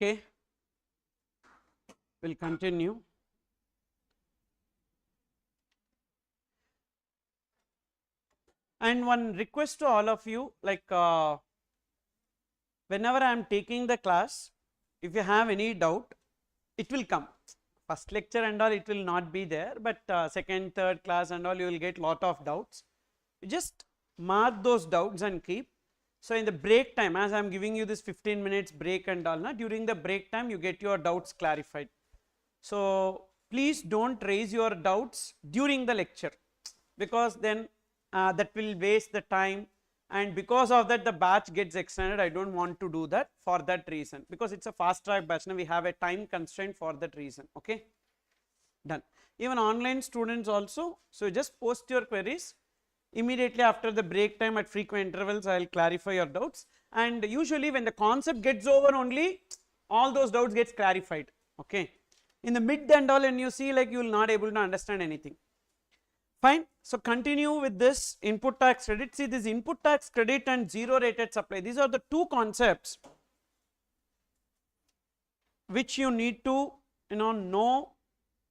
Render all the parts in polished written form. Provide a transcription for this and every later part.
Okay, we'll continue. And one request to all of you, like whenever I am taking the class, if you have any doubt, it will come. First lecture and all, it will not be there, but second, third class and all, you will get lot of doubts. You just mark those doubts and keep. So in the break time, as I am giving you this 15 minutes break and all, during the break time, you get your doubts clarified. So please don't raise your doubts during the lecture, because then that will waste the time, and because of that the batch gets extended. I don't want to do that for that reason, because it's a fast track batch. Now we have a time constraint for that reason. Okay, done. Even online students also, so just post your queries immediately after the break time at frequent intervals. I will clarify your doubts, and usually when the concept gets over only, all those doubts gets clarified. Okay, in the mid and all, and you see like you will not able to understand anything. Fine. So continue with this input tax credit. See, this input tax credit and zero rated supply, these are the two concepts which you need to know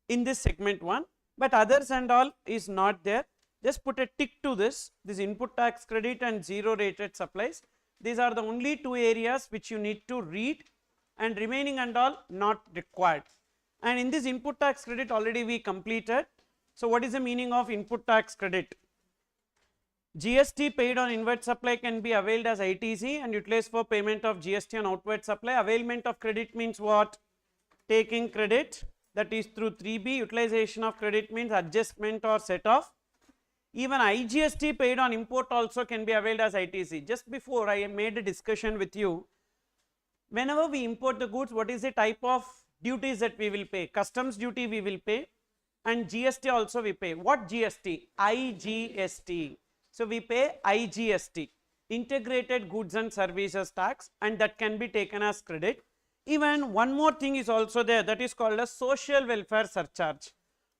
in this segment 1, but others and all is not there. Just put a tick to this input tax credit and zero rated supplies. These are the only two areas which you need to read, and remaining and all not required. And in this input tax credit already we completed. So what is the meaning of input tax credit? GST paid on inward supply can be availed as ITC and utilized for payment of GST on outward supply. Availment of credit means what? Taking credit, that is through 3B. Utilization of credit means adjustment or set off. Even IGST paid on import also can be availed as ITC. Just before I made a discussion with you, whenever we import the goods, what is the type of duties that we will pay? Customs duty we will pay, and GST also we pay. What GST? IGST. So we pay IGST, integrated goods and services tax, and that can be taken as credit. Even one more thing is also there, that is called a social welfare surcharge.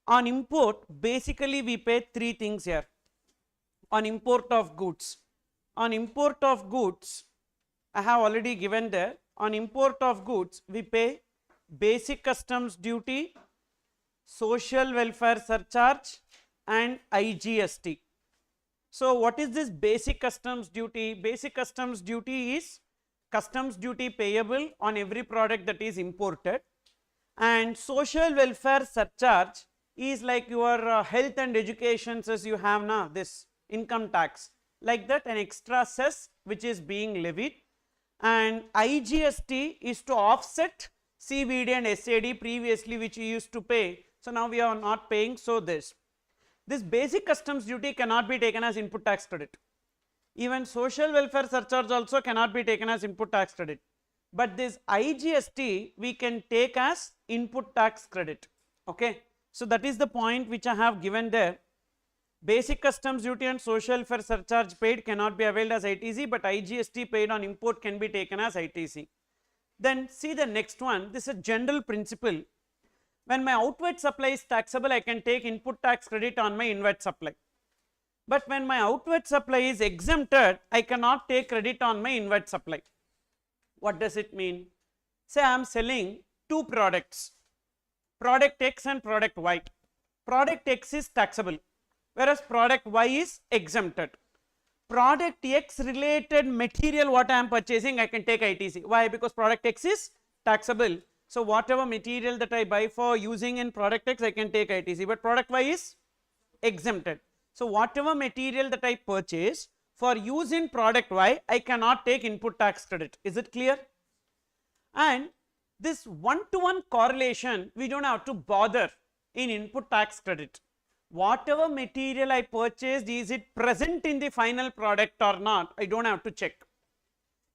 On import, basically we pay three things here. On import of goods, I have already given there. On import of goods, we pay basic customs duty, social welfare surcharge, and IGST. So what is this basic customs duty? Basic customs duty is customs duty payable on every product that is imported, and social welfare surcharge is like your health and education cess you have now, this income tax, like that, an extra cess which is being levied. And IGST is to offset CVD and SAD previously which you used to pay. So now we are not paying. So this basic customs duty cannot be taken as input tax credit. Even social welfare surcharge also cannot be taken as input tax credit. But this IGST we can take as input tax credit. Okay. So that is the point which I have given there. Basic customs duty and social welfare surcharge paid cannot be availed as ITC, but IGST paid on import can be taken as ITC. Then see the next one. This is a general principle. When my outward supply is taxable, I can take input tax credit on my inward supply. But when my outward supply is exempted, I cannot take credit on my inward supply. What does it mean? Say I am selling two products, product X and product Y. Product X is taxable, whereas product Y is exempted. Product X related material what I am purchasing, I can take ITC. Why? Because product X is taxable. So whatever material that I buy for using in product X, I can take ITC, but product Y is exempted. So whatever material that I purchase for use in product Y, I cannot take input tax credit. Is it clear? And this one-to-one correlation, we don't have to bother in input tax credit. Whatever material I purchased, is it present in the final product or not? I don't have to check.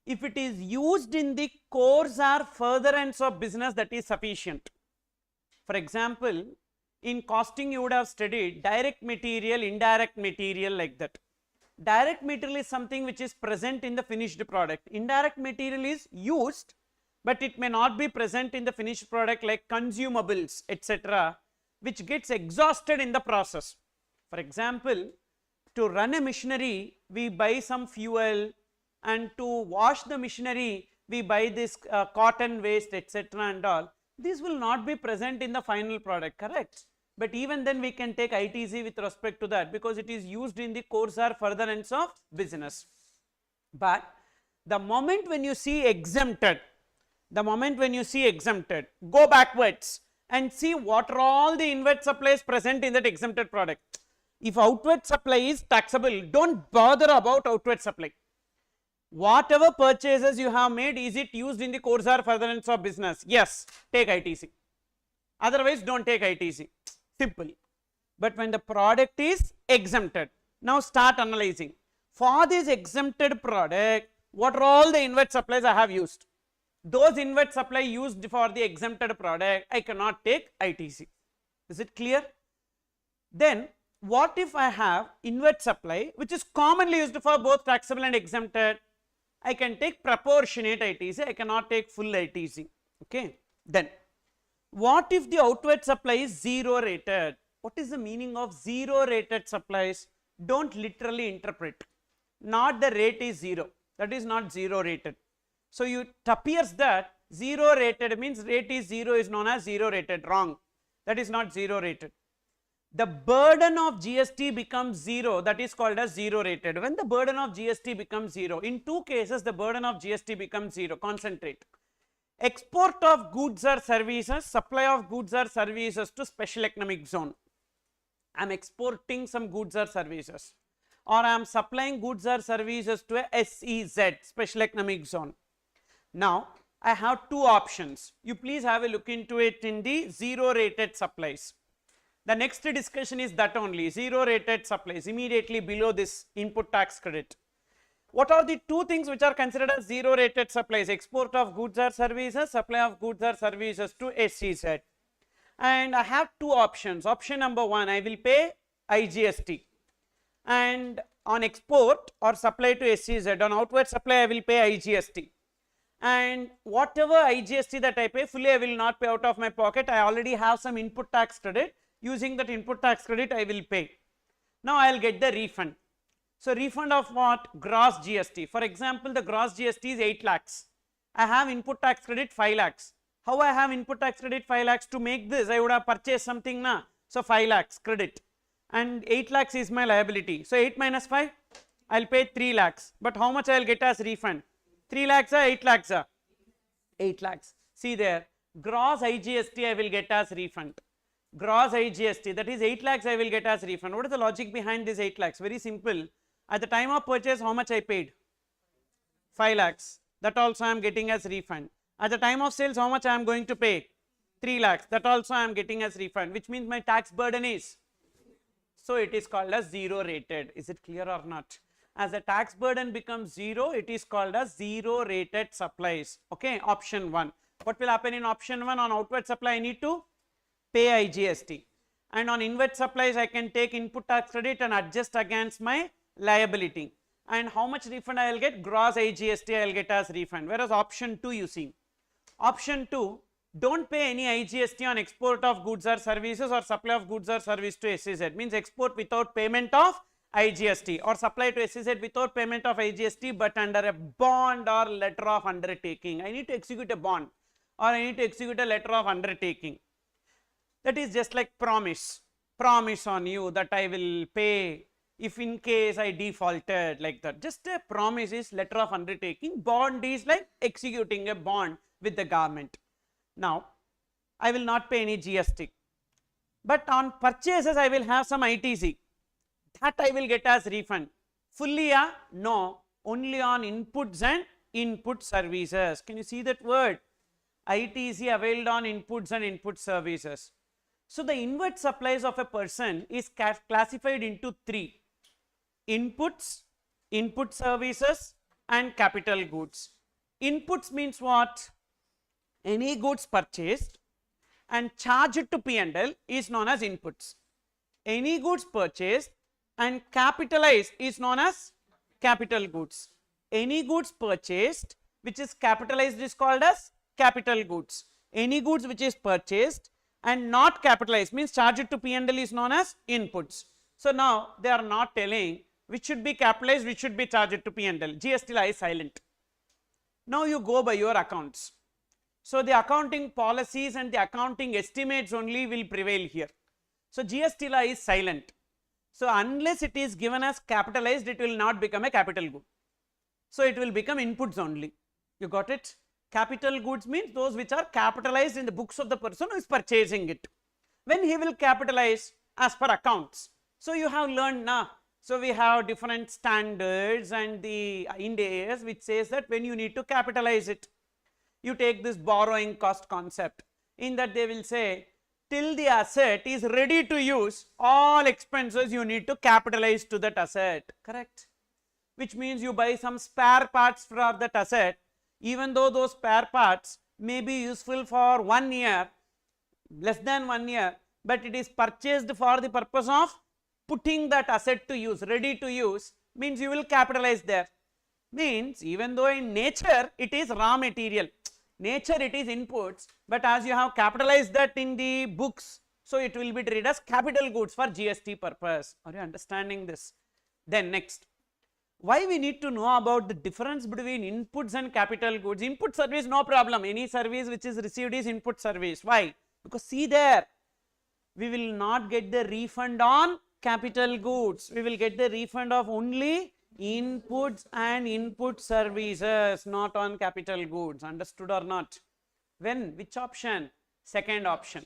If it is used in the course or furtherance of business, that is sufficient. For example, in costing you would have studied direct material, indirect material, like that. Direct material is something which is present in the finished product. Indirect material is used, but it may not be present in the finished product, like consumables, etc., which gets exhausted in the process. For example, to run a machinery, we buy some fuel, and to wash the machinery, we buy this cotton waste, etc. and all, these will not be present in the final product, correct? But even then we can take ITC with respect to that, because it is used in the course or furtherance of business. But the moment when you see exempted, go backwards and see what are all the inward supplies present in that exempted product. If outward supply is taxable, don't bother about outward supply. Whatever purchases you have made, is it used in the course or furtherance of business? Yes, take ITC. Otherwise, don't take ITC. Simple. But when the product is exempted, now start analyzing. For this exempted product, what are all the inward supplies I have used? Those inward supply used for the exempted product, I cannot take ITC. Is it clear? Then, what if I have inward supply which is commonly used for both taxable and exempted? I can take proportionate ITC, I cannot take full ITC. Okay. Then, what if the outward supply is zero rated? What is the meaning of zero rated supplies? Don't literally interpret. Not the rate is zero, that is not zero rated. So, it appears that zero rated means rate is zero is known as zero rated. Wrong, that is not zero rated. The burden of GST becomes zero, that is called as zero rated. When the burden of GST becomes zero, in two cases the burden of GST becomes zero. Concentrate. Export of goods or services, supply of goods or services to special economic zone. I am exporting some goods or services, or I am supplying goods or services to a SEZ, special economic zone. Now, I have two options. You please have a look into it in the zero rated supplies. The next discussion is that only, zero rated supplies, immediately below this input tax credit. What are the two things which are considered as zero rated supplies? Export of goods or services, supply of goods or services to SEZ. And I have two options. Option number one, I will pay IGST, and on export or supply to SEZ, on outward supply I will pay IGST. And whatever IGST that I pay, fully I will not pay out of my pocket. I already have some input tax credit. Using that input tax credit, I will pay. Now I will get the refund. So refund of what? Gross GST. For example, the gross GST is 8 lakhs. I have input tax credit 5 lakhs. How I have input tax credit 5 lakhs? To make this, I would have purchased something na. So 5 lakhs credit. And 8 lakhs is my liability. So 8 minus 5, I will pay 3 lakhs. But how much I will get as refund? 3 lakhs or 8 lakhs? 8 lakhs. See there, gross IGST I will get as refund. Gross IGST, that is 8 lakhs I will get as refund. What is the logic behind this 8 lakhs? Very simple. At the time of purchase, how much I paid? 5 lakhs. That also I am getting as refund. At the time of sales, how much I am going to pay? 3 lakhs. That also I am getting as refund, which means my tax burden is. So it is called as zero rated. Is it clear or not? As the tax burden becomes zero, it is called as zero rated supplies. Okay, option 1. What will happen in option 1? On outward supply, I need to pay IGST. And on inward supplies, I can take input tax credit and adjust against my liability. And how much refund I will get? Gross IGST I will get as refund. Whereas option 2, you see. Option 2, don't pay any IGST on export of goods or services or supply of goods or service to SEZ. Means export without payment of IGST, or supply to SEZ without payment of IGST, but under a bond or letter of undertaking. I need to execute a bond, or I need to execute a letter of undertaking. That is just like promise on you that I will pay if in case I defaulted, like that. Just a promise is letter of undertaking. Bond is like executing a bond with the government. Now, I will not pay any GST, but on purchases I will have some ITC. That I will get as refund. Fully, no, only on inputs and input services. Can you see that word? ITC availed on inputs and input services. So the inward supplies of a person is classified into 3: inputs, input services, and capital goods. Inputs means what? Any goods purchased and charged to P&L is known as inputs. Any goods purchased and capitalized is known as capital goods. Any goods purchased which is capitalized is called as capital goods. Any goods which is purchased and not capitalized, means charged to P&L, is known as inputs. So now they are not telling which should be capitalized, which should be charged to P&L. GST law is silent. Now you go by your accounts. So the accounting policies and the accounting estimates only will prevail here. So GST law is silent. So unless it is given as capitalized, it will not become a capital good. So it will become inputs only. You got it? Capital goods means those which are capitalized in the books of the person who is purchasing it. When he will capitalize as per accounts. So you have learned now. So we have different standards and the Ind AS which says that when you need to capitalize it, you take this borrowing cost concept. In that they will say till the asset is ready to use, all expenses you need to capitalize to that asset. Correct? Which means you buy some spare parts for that asset, even though those spare parts may be useful for 1 year, less than 1 year, but it is purchased for the purpose of putting that asset to use, ready to use, means you will capitalize there. Means even though in nature it is raw material, nature it is inputs, but as you have capitalized that in the books, so it will be treated as capital goods for GST purpose. Are you understanding this? Then next, why we need to know about the difference between inputs and capital goods? Input service, no problem, any service which is received is input service. Why? Because see there, we will not get the refund on capital goods, we will get the refund of only inputs and input services, not on capital goods. Understood or not? When? Which option? Second option.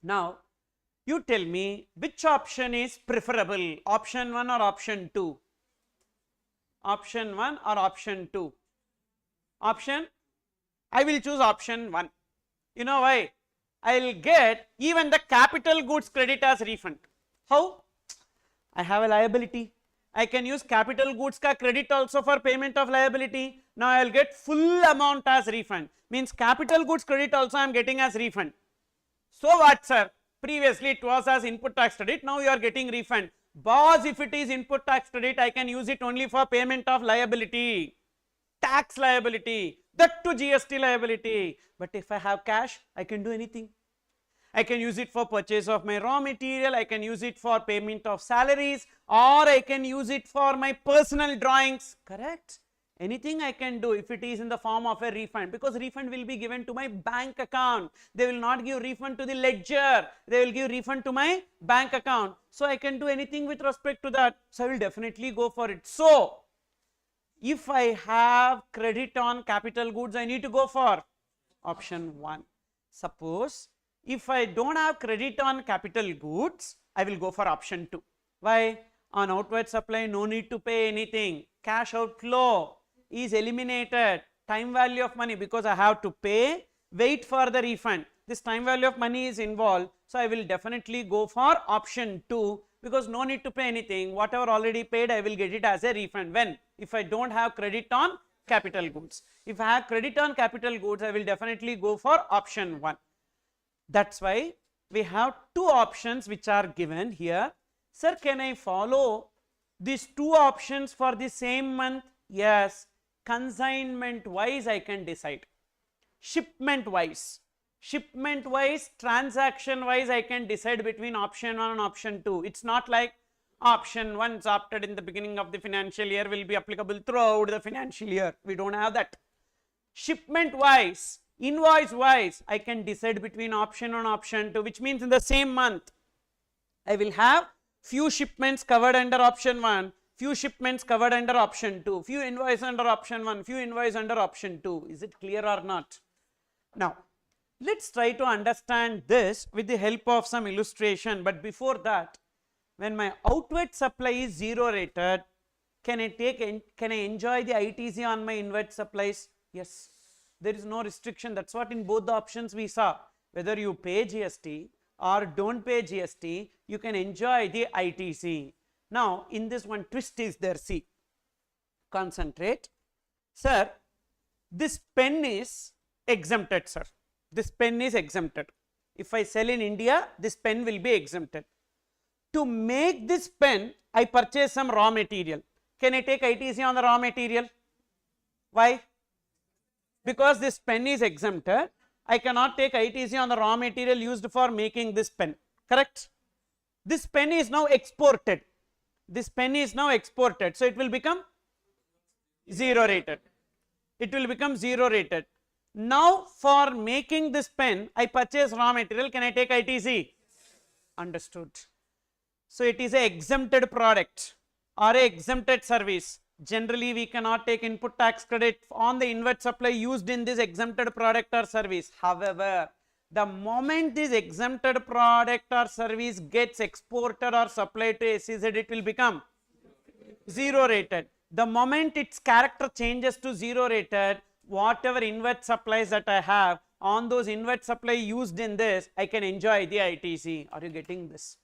Now you tell me which option is preferable, option 1 or option 2? Option 1 or option 2? Option? I will choose option 1. You know why? I will get even the capital goods credit as refund. How? I have a liability. I can use capital goods ka credit also for payment of liability. Now I will get full amount as refund. Means capital goods credit also I am getting as refund. So what, sir? Previously it was as input tax credit, now you are getting refund. Boss, if it is input tax credit, I can use it only for payment of liability, tax liability, that to GST liability. But if I have cash, I can do anything. I can use it for purchase of my raw material, I can use it for payment of salaries, or I can use it for my personal drawings. Correct? Anything I can do if it is in the form of a refund, because refund will be given to my bank account. They will not give refund to the ledger, they will give refund to my bank account. So I can do anything with respect to that. So I will definitely go for it. So if I have credit on capital goods, I need to go for option 1. Suppose if I don't have credit on capital goods, I will go for option 2. Why? On outward supply, no need to pay anything. Cash outflow is eliminated. Time value of money, because I have to pay, wait for the refund. This time value of money is involved. So I will definitely go for option 2, because no need to pay anything. Whatever already paid, I will get it as a refund. When? If I don't have credit on capital goods. If I have credit on capital goods, I will definitely go for option 1. That's why we have 2 options which are given here. Sir, can I follow these 2 options for the same month? Yes. Consignment wise I can decide. Shipment wise, transaction wise I can decide between option 1 and option 2. It's not like option 1 is opted in the beginning of the financial year will be applicable throughout the financial year. We don't have that. Shipment wise, invoice wise, I can decide between option 1 and option 2, which means in the same month I will have few shipments covered under option 1, few shipments covered under option 2, few invoice under option 1, few invoice under option 2. Is it clear or not? Now let's try to understand this with the help of some illustration. But before that, when my outward supply is 0 rated, can I enjoy the ITC on my inward supplies? Yes. There is no restriction. That's what in both the options we saw. Whether you pay GST or don't pay GST, you can enjoy the ITC. Now in this one twist is there, see. Concentrate. Sir, this pen is exempted, sir. This pen is exempted. If I sell in India, this pen will be exempted. To make this pen, I purchase some raw material. Can I take ITC on the raw material? Why? Because this pen is exempted, I cannot take ITC on the raw material used for making this pen. Correct? This pen is now exported. This pen is now exported. So it will become 0 rated. it will become 0 rated. Now for making this pen, I purchase raw material, can I take ITC? Understood. So it is a exempted product or a exempted service. Generally we cannot take input tax credit on the inward supply used in this exempted product or service. However, the moment this exempted product or service gets exported or supplied to SEZ, it will become 0 rated. The moment its character changes to 0 rated, whatever inward supplies that I have, on those inward supply used in this, I can enjoy the ITC. Are you getting this?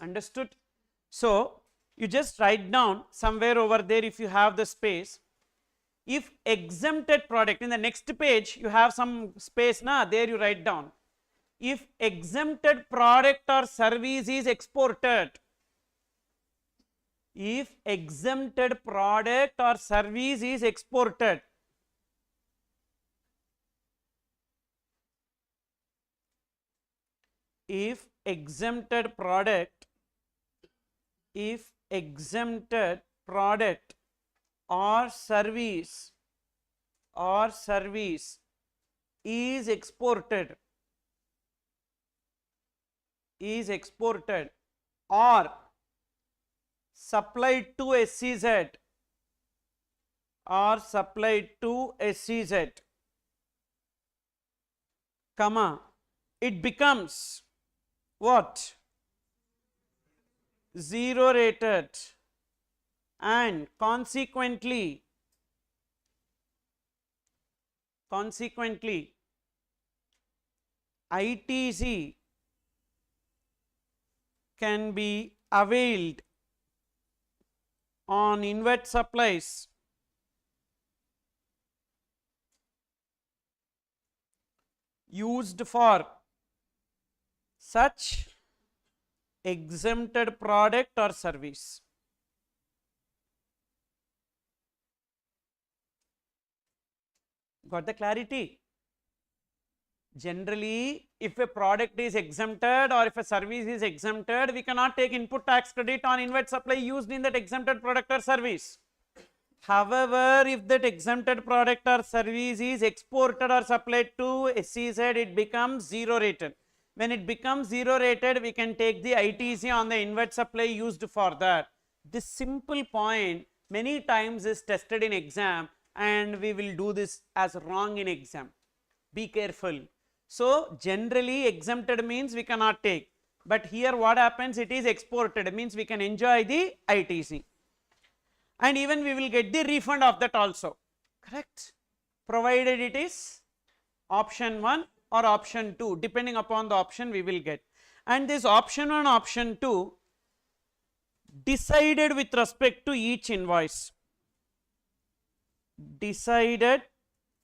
Understood? So you just write down somewhere over there if you have the space. If exempted product, in the next page you have some space, there you write down. If exempted product or service is exported, if exempted product or service is exported, if exempted product or service is exported or supplied to SEZ comma, it becomes what? 0 rated, and consequently ITC can be availed on inward supplies used for such exempted product or service. Got the clarity? Generally, if a product is exempted or if a service is exempted, we cannot take input tax credit on inward supply used in that exempted product or service. However, if that exempted product or service is exported or supplied to SEZ, it becomes 0 rated. When it becomes 0 rated, we can take the ITC on the inward supply used for that. This simple point many times is tested in exam, and we will do this as wrong in exam. Be careful. So generally exempted means we cannot take, but here what happens, it is exported, means we can enjoy the ITC, and even we will get the refund of that also, correct, provided it is option 1 or option 2, depending upon the option we will get. And this option 1, option 2 decided with respect to each invoice, decided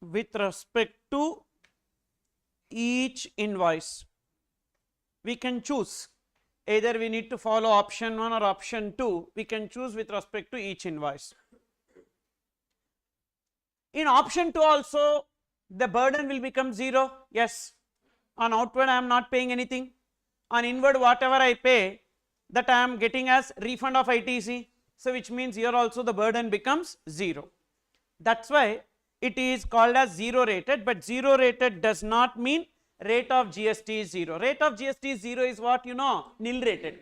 with respect to each invoice. We can choose, either we need to follow option 1 or option 2, we can choose with respect to each invoice. In option 2 also, the burden will become 0, yes. On outward I am not paying anything, on inward whatever I pay, that I am getting as refund of ITC, so which means here also the burden becomes 0. That's why it is called as 0 rated, but 0 rated does not mean rate of GST is 0. Rate of GST is 0 is what you know? Nil rated.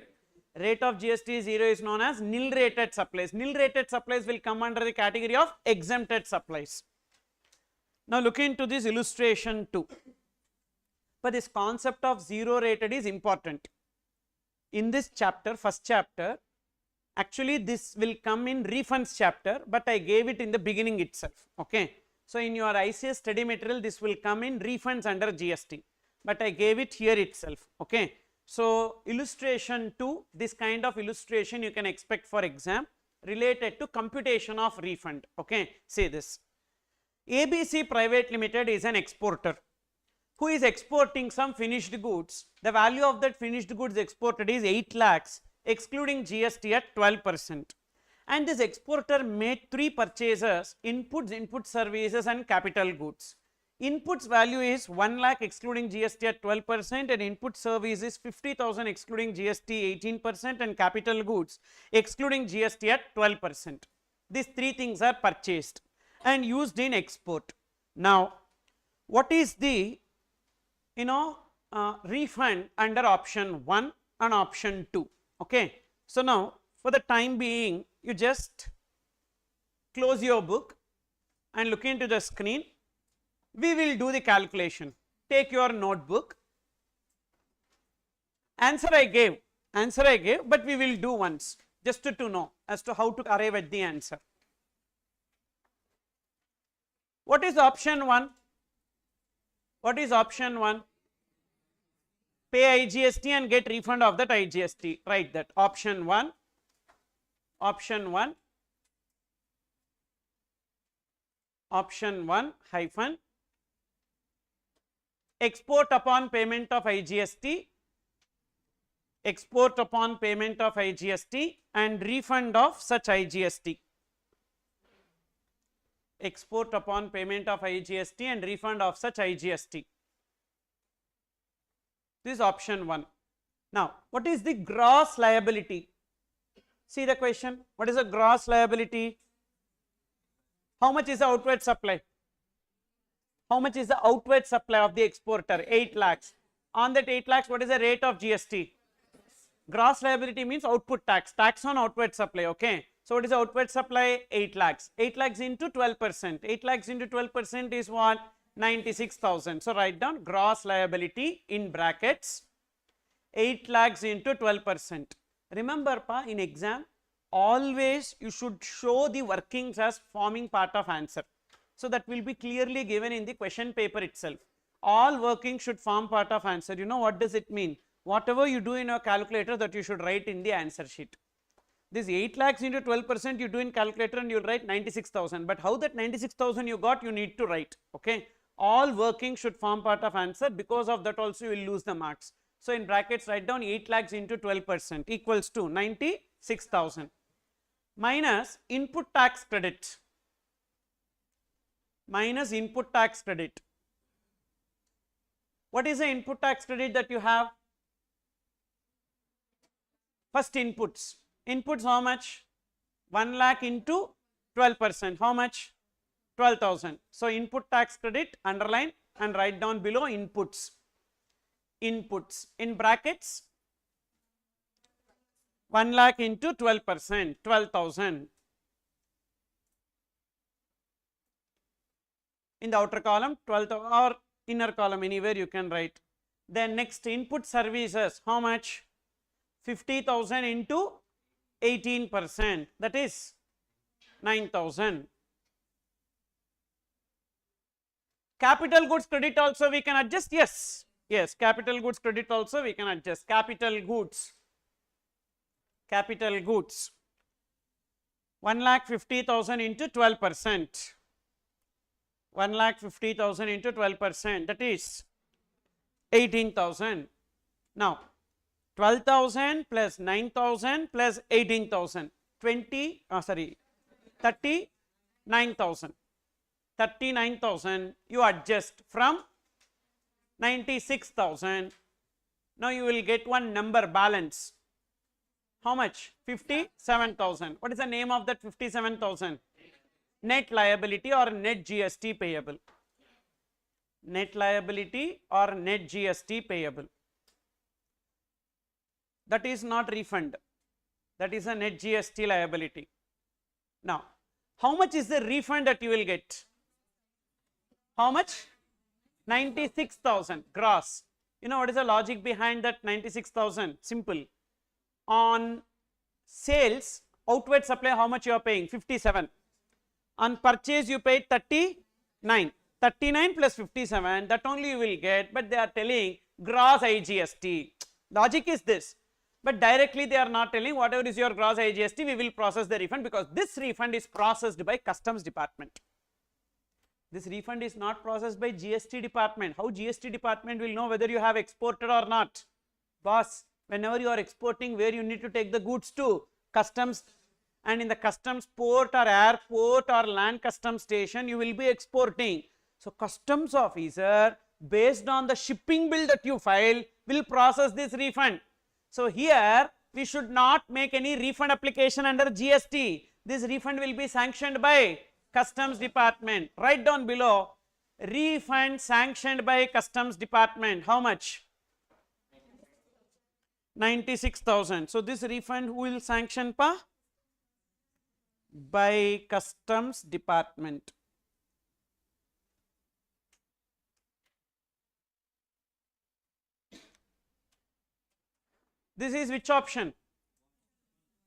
Rate of GST 0 is known as nil rated supplies. Nil rated supplies will come under the category of exempted supplies. Now look into this illustration 2. But this concept of 0 rated is important. In this chapter, first chapter, actually this will come in refunds chapter, but I gave it in the beginning itself, okay. So in your ICS study material, this will come in refunds under GST, but I gave it here itself, okay. So illustration 2, this kind of illustration you can expect for exam related to computation of refund, okay. Say this, ABC Private Limited is an exporter who is exporting some finished goods. The value of that finished goods exported is 8 lakhs excluding GST at 12%. And this exporter made 3 purchases: inputs, input services and capital goods. Inputs value is 1 lakh excluding GST at 12%, and input service is 50,000 excluding GST 18%, and capital goods excluding GST at 12%. These 3 things are purchased, and used in export. Now, what is the refund under option 1 and option 2? Okay. So, now for the time being you just close your book and look into the screen. We will do the calculation. Take your notebook. Answer I gave, but we will do once just to know as to how to arrive at the answer. What is option 1? What is option 1? Pay IGST and get refund of that IGST. Write that. Option 1. Option 1. Option 1 hyphen export upon payment of IGST, export upon payment of IGST and refund of such IGST. Export upon payment of IGST and refund of such IGST. This is option 1. Now, what is the gross liability? See the question. What is the gross liability? How much is the outward supply? How much is the outward supply of the exporter? 8 lakhs. On that 8 lakhs, what is the rate of GST? Gross liability means output tax, tax on outward supply. Okay. So, what is the outward supply? 8 lakhs. 8 lakhs into 12%. 8 lakhs into 12% is what? 96,000. So, write down gross liability in brackets 8 lakhs into 12%. Remember, pa, in exam, always you should show the workings as forming part of answer. So, that will be clearly given in the question paper itself. All workings should form part of answer. You know what does it mean? Whatever you do in your calculator, that you should write in the answer sheet. This 8 lakhs into 12% you do in calculator and you will write 96,000. But how that 96,000 you got, you need to write. Okay. All workings should form part of answer. Because of that also you will lose the marks. So, in brackets write down 8 lakhs into 12% equals to 96,000 minus input tax credit, minus input tax credit. What is the input tax credit that you have? First inputs. Inputs how much? 1 lakh into 12%. How much? 12,000. So, input tax credit underline and write down below inputs. Inputs in brackets 1 lakh into 12%, 12,000. In the outer column 12,000 or inner column, anywhere you can write. Then next input services, how much? 50,000 into 18%, that is 9,000. Capital goods credit also we can adjust, yes. Yes, capital goods credit also we can adjust. Capital goods, 1,50,000 into 12%, 1,50,000 into 12%, that is 18,000. Now, 12,000 plus 9,000 plus 18,000, 39,000. 39,000 you adjust from 96,000. Now, you will get one number balance. How much? 57,000. What is the name of that 57,000? Net liability or net GST payable. Net liability or net GST payable. That is not refund. That is a net GST liability. Now, how much is the refund that you will get? How much? 96,000 gross. You know what is the logic behind that 96,000? Simple. On sales, outward supply, how much you are paying? 57. On purchase, you paid 39. 39 plus 57, that only you will get, but they are telling gross IGST. Logic is this. But directly they are not telling whatever is your gross IGST, we will process the refund, because this refund is processed by customs department. This refund is not processed by GST department. How GST department will know whether you have exported or not? Boss, whenever you are exporting, where you need to take the goods to? Customs. And in the customs port or airport or land customs station, you will be exporting. So, customs officer, based on the shipping bill that you file, will process this refund. So, here we should not make any refund application under GST. This refund will be sanctioned by Customs Department. Write down below, refund sanctioned by Customs Department. How much? 96,000. So this refund who will sanction pa? By Customs Department. This is which option?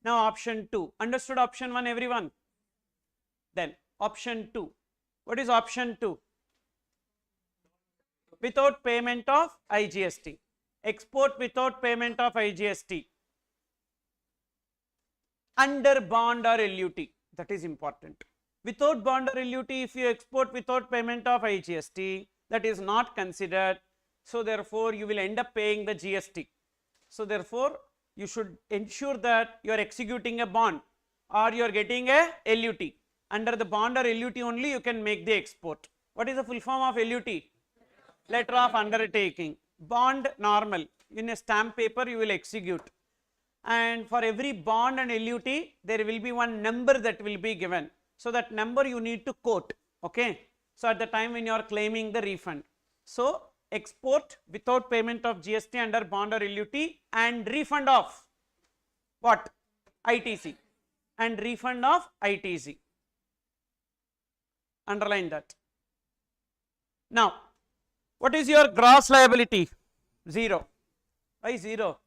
Now option 2. Understood option 1 everyone? Then option 2. What is option 2? Without payment of IGST. Export without payment of IGST. Under bond or LUT. That is important. Without bond or LUT, if you export without payment of IGST, that is not considered. So therefore, you will end up paying the GST. So therefore, you should ensure that you are executing a bond or you are getting a LUT. Under the bond or LUT only you can make the export. What is the full form of LUT? Letter of undertaking. Bond normal. In a stamp paper you will execute. And for every bond and LUT there will be one number that will be given. So that number you need to quote. Okay. So at the time when you are claiming the refund. So export without payment of GST under bond or LUT and refund of what? ITC. And refund of ITC. Underline that. Now, what is your gross liability? 0. Why 0?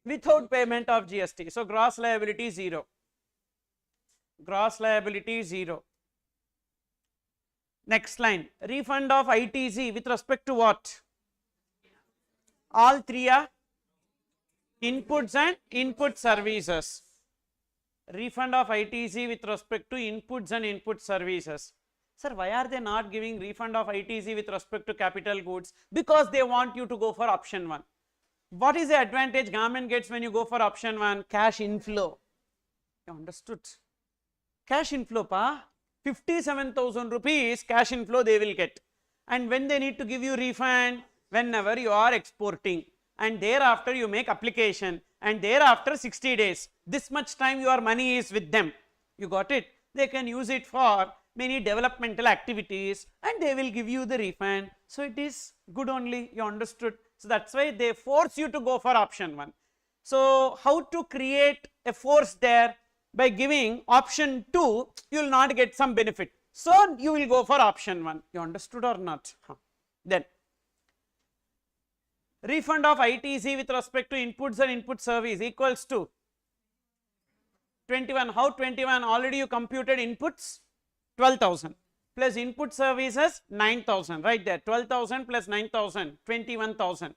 Without payment of GST. So gross liability 0. Gross liability 0. Next line, refund of ITC with respect to what? All three are inputs and input services. Refund of ITC with respect to inputs and input services. Sir, why are they not giving refund of ITC with respect to capital goods? Because they want you to go for option 1. What is the advantage government gets when you go for option 1? Cash inflow. You understood? Cash inflow, pa. 57,000 rupees cash inflow they will get, and when they need to give you refund, whenever you are exporting, and thereafter you make application, and thereafter 60 days, this much time your money is with them. You got it? They can use it for many developmental activities and they will give you the refund. So it is good only, you understood? So that's why they force you to go for option 1. So how to create a force there? By giving option 2, you will not get some benefit. So you will go for option 1. You understood or not? Then refund of ITC with respect to inputs and input service equals to 21. How 21? Already you computed inputs 12,000 plus input services 9,000, right there. 12,000 plus 9,000, 21,000.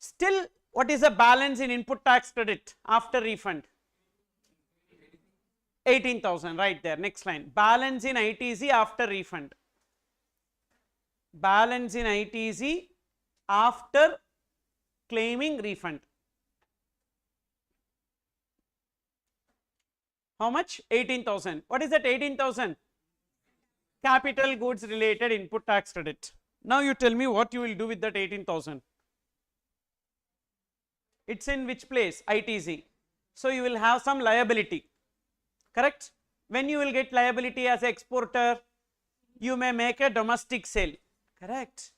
Still, what is the balance in input tax credit after refund? 18,000, right there. Next line, balance in ITC after refund. Balance in ITC after claiming refund. How much? 18,000. What is that 18,000? Capital goods related input tax credit. Now you tell me what you will do with that 18,000. It's in which place? ITC. So you will have some liability, correct? When you will get liability as an exporter, you may make a domestic sale, correct?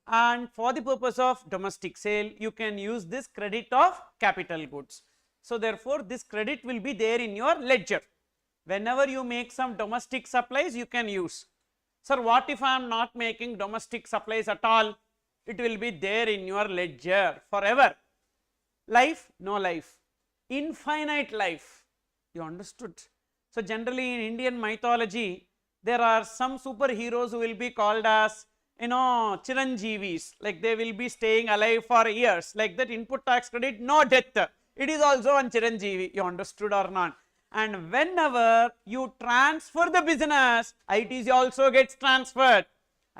And for the purpose of domestic sale, you can use this credit of capital goods. So therefore, this credit will be there in your ledger. Whenever you make some domestic supplies, you can use. Sir, what if I am not making domestic supplies at all? It will be there in your ledger forever. Life, no life. Infinite life. You understood? So generally in Indian mythology, there are some superheroes who will be called as, Chiranjeevis, like they will be staying alive for years, like that input tax credit, no death. It is also on Chiranjeevi, you understood or not? And whenever you transfer the business, ITC also gets transferred.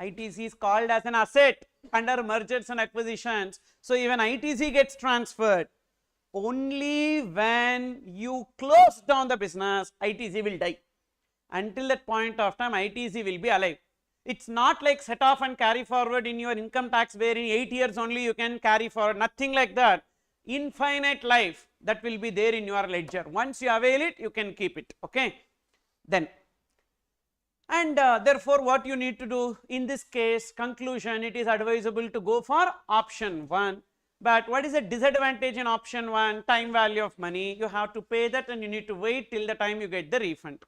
ITC is called as an asset under mergers and acquisitions. So even ITC gets transferred. Only when you close down the business, ITC will die. Until that point of time, ITC will be alive. It's not like set off and carry forward in your income tax where in 8 years only you can carry forward, nothing like that. infinite life that will be there in your ledger. Once you avail it, you can keep it, okay. Then and therefore what you need to do in this case, conclusion, it is advisable to go for option 1. But what is the disadvantage in option 1? Time value of money, you have to pay that and you need to wait till the time you get the refund.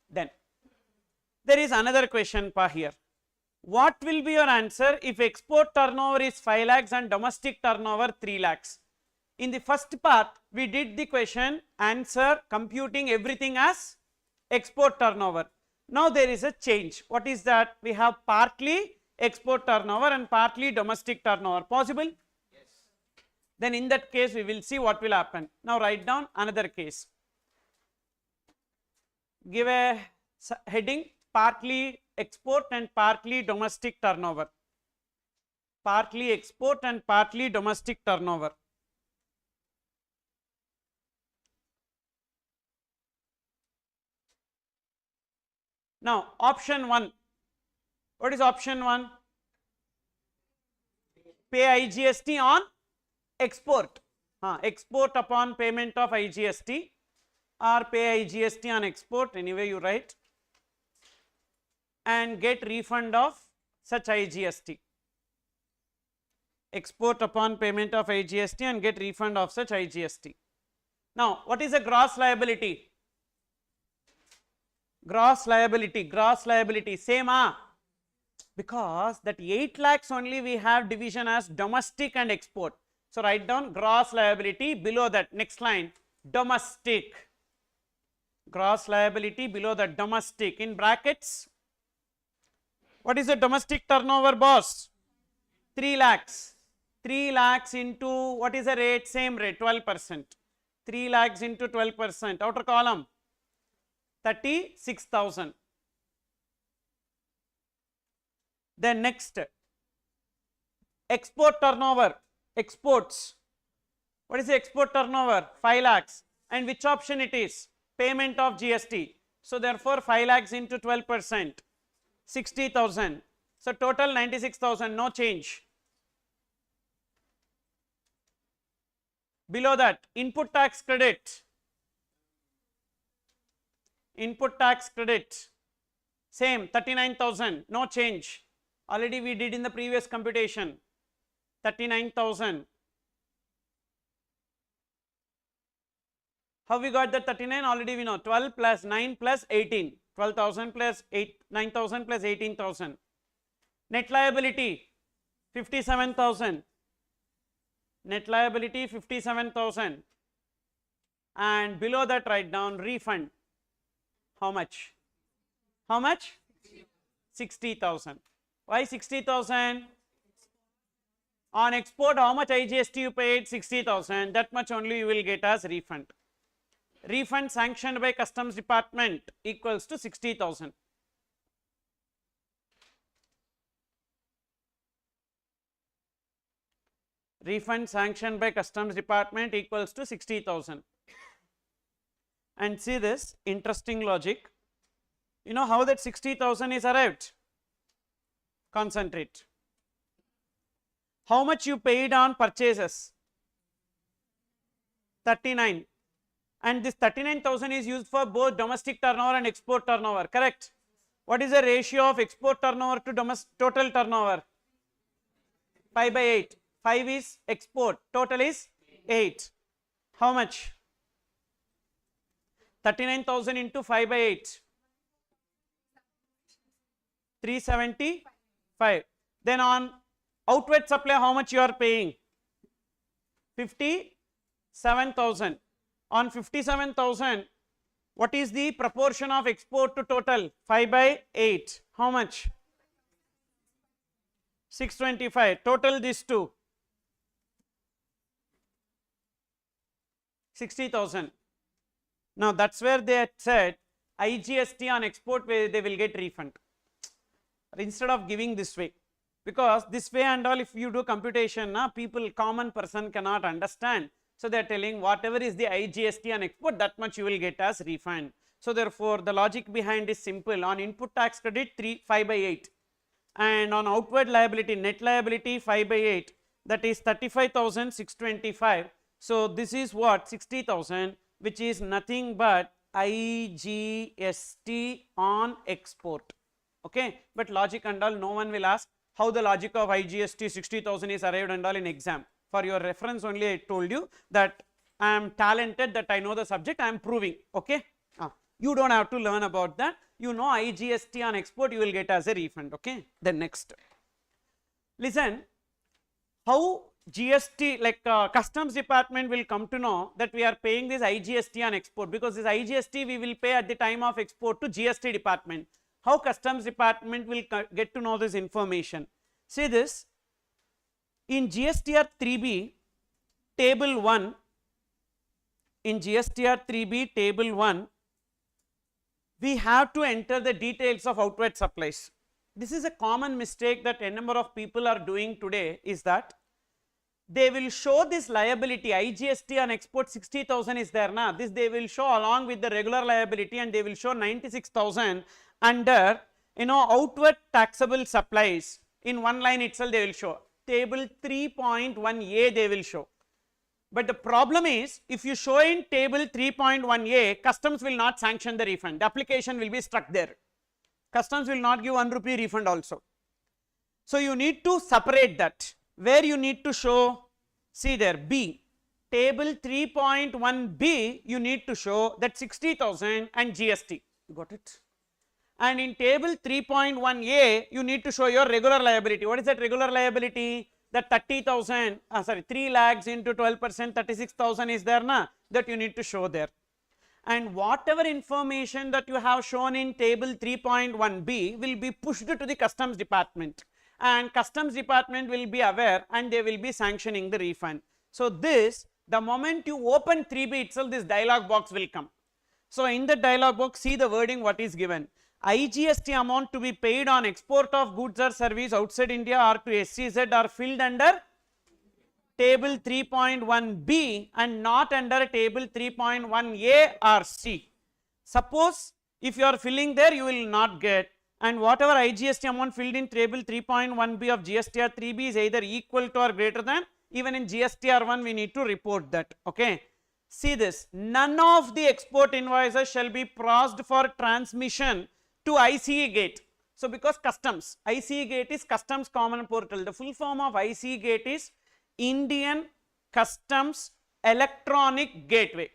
Then there is another question here. What will be your answer if export turnover is 5 lakhs and domestic turnover 3 lakhs? In the first part we did the question answer computing everything as export turnover. Now there is a change. What is that? We have partly export turnover and partly domestic turnover. Possible? Yes. Then in that case we will see what will happen. Now write down another case. Give a heading partly export and partly domestic turnover. Partly export and partly domestic turnover. Now option 1, what is option 1? Pay IGST on export, export upon payment of IGST or pay IGST on export, anyway you write, and get refund of such IGST. Export upon payment of IGST and get refund of such IGST. Now what is a gross liability? Gross liability same because that 8 lakhs only we have division as domestic and export. So write down gross liability, below that next line domestic, gross liability, below that domestic, in brackets. What is the domestic turnover, boss? 3 lakhs. 3 lakhs into what is the rate? Same rate, 12%. 3 lakhs into 12%, outer column 36,000. Then next, export turnover, exports. What is the export turnover? 5 lakhs. And which option it is? Payment of GST. So therefore 5 lakhs into 12%, 60,000. So total 96,000, no change. Below that, input tax credit. Input tax credit, same 39,000, no change. Already we did in the previous computation, 39,000. How we got that 39? Already we know 12 plus 9 plus 18, 12,000 plus 9,000 plus 18,000. Net liability 57,000. Net liability 57,000. And below that write down refund. How much? How much? 60,000. Why 60,000? On export, how much IGST you paid? 60,000. That much only you will get as refund. Refund sanctioned by Customs Department equals to 60,000. Refund sanctioned by Customs Department equals to 60,000. And see this interesting logic. You know how that 60,000 is arrived? Concentrate. How much you paid on purchases? 39. And this 39,000 is used for both domestic turnover and export turnover, correct? What is the ratio of export turnover to total turnover? 5 by 8. 5 is export, total is 8. How much? 39,000 into 5 by 8, 375. Then on outward supply, how much you are paying? 57,000. On 57,000, what is the proportion of export to total? 5 by 8. How much? 625. Total these two, 60,000. Now that's where they had said IGST on export they will get refund instead of giving this way, because this way and all if you do computation, people, common person cannot understand. So they are telling whatever is the IGST on export, that much you will get as refund. So therefore the logic behind is simple. On input tax credit 5 by 8 and on outward liability, net liability 5 by 8, that is 35,625. So this is what 60,000, which is nothing but IGST on export. Okay, but logic and all, no one will ask how the logic of IGST 60,000 is arrived and all in exam. For your reference only, I told you that I am talented, that I know the subject, I am proving. Okay, you don't have to learn about that. You know IGST on export, you will get as a refund. Okay, then next, listen, how GST, like customs department will come to know that we are paying this IGST on export, because this IGST we will pay at the time of export to GST department. How customs department will get to know this information? See this, in GSTR 3B table 1, in GSTR 3B table 1, we have to enter the details of outward supplies. This is a common mistake that a number of people are doing today, is that they will show this liability IGST on export 60,000 is there na, this they will show along with the regular liability, and they will show 96,000 under outward taxable supplies. In one line itself they will show table 3.1a they will show. But the problem is, if you show in table 3.1a, customs will not sanction the refund, the application will be stuck there, customs will not give 1 rupee refund also. So you need to separate that, where you need to show, see there, B, table 3.1b you need to show that 60,000 and GST, you got it. And in table 3.1a you need to show your regular liability. What is that regular liability? That 30,000, 3 lakhs into 12%, 36,000 is there na, that you need to show there. And whatever information that you have shown in table 3.1b will be pushed to the customs department, and customs department will be aware and they will be sanctioning the refund. So this, the moment you open 3b itself, this dialog box will come. So in the dialog box, see the wording what is given. IGST amount to be paid on export of goods or service outside India or to SCZ are filled under table 3.1b and not under table 3.1a or c. Suppose if you are filling there, you will not get, and whatever IGST amount filled in table 3.1b of GSTR 3b is either equal to or greater than, even in GSTR 1 we need to report that. Okay, see this, none of the export invoices shall be processed for transmission to ICE gate. So because customs, ICE gate is customs common portal, the full form of ICE gate is Indian Customs Electronic Gateway,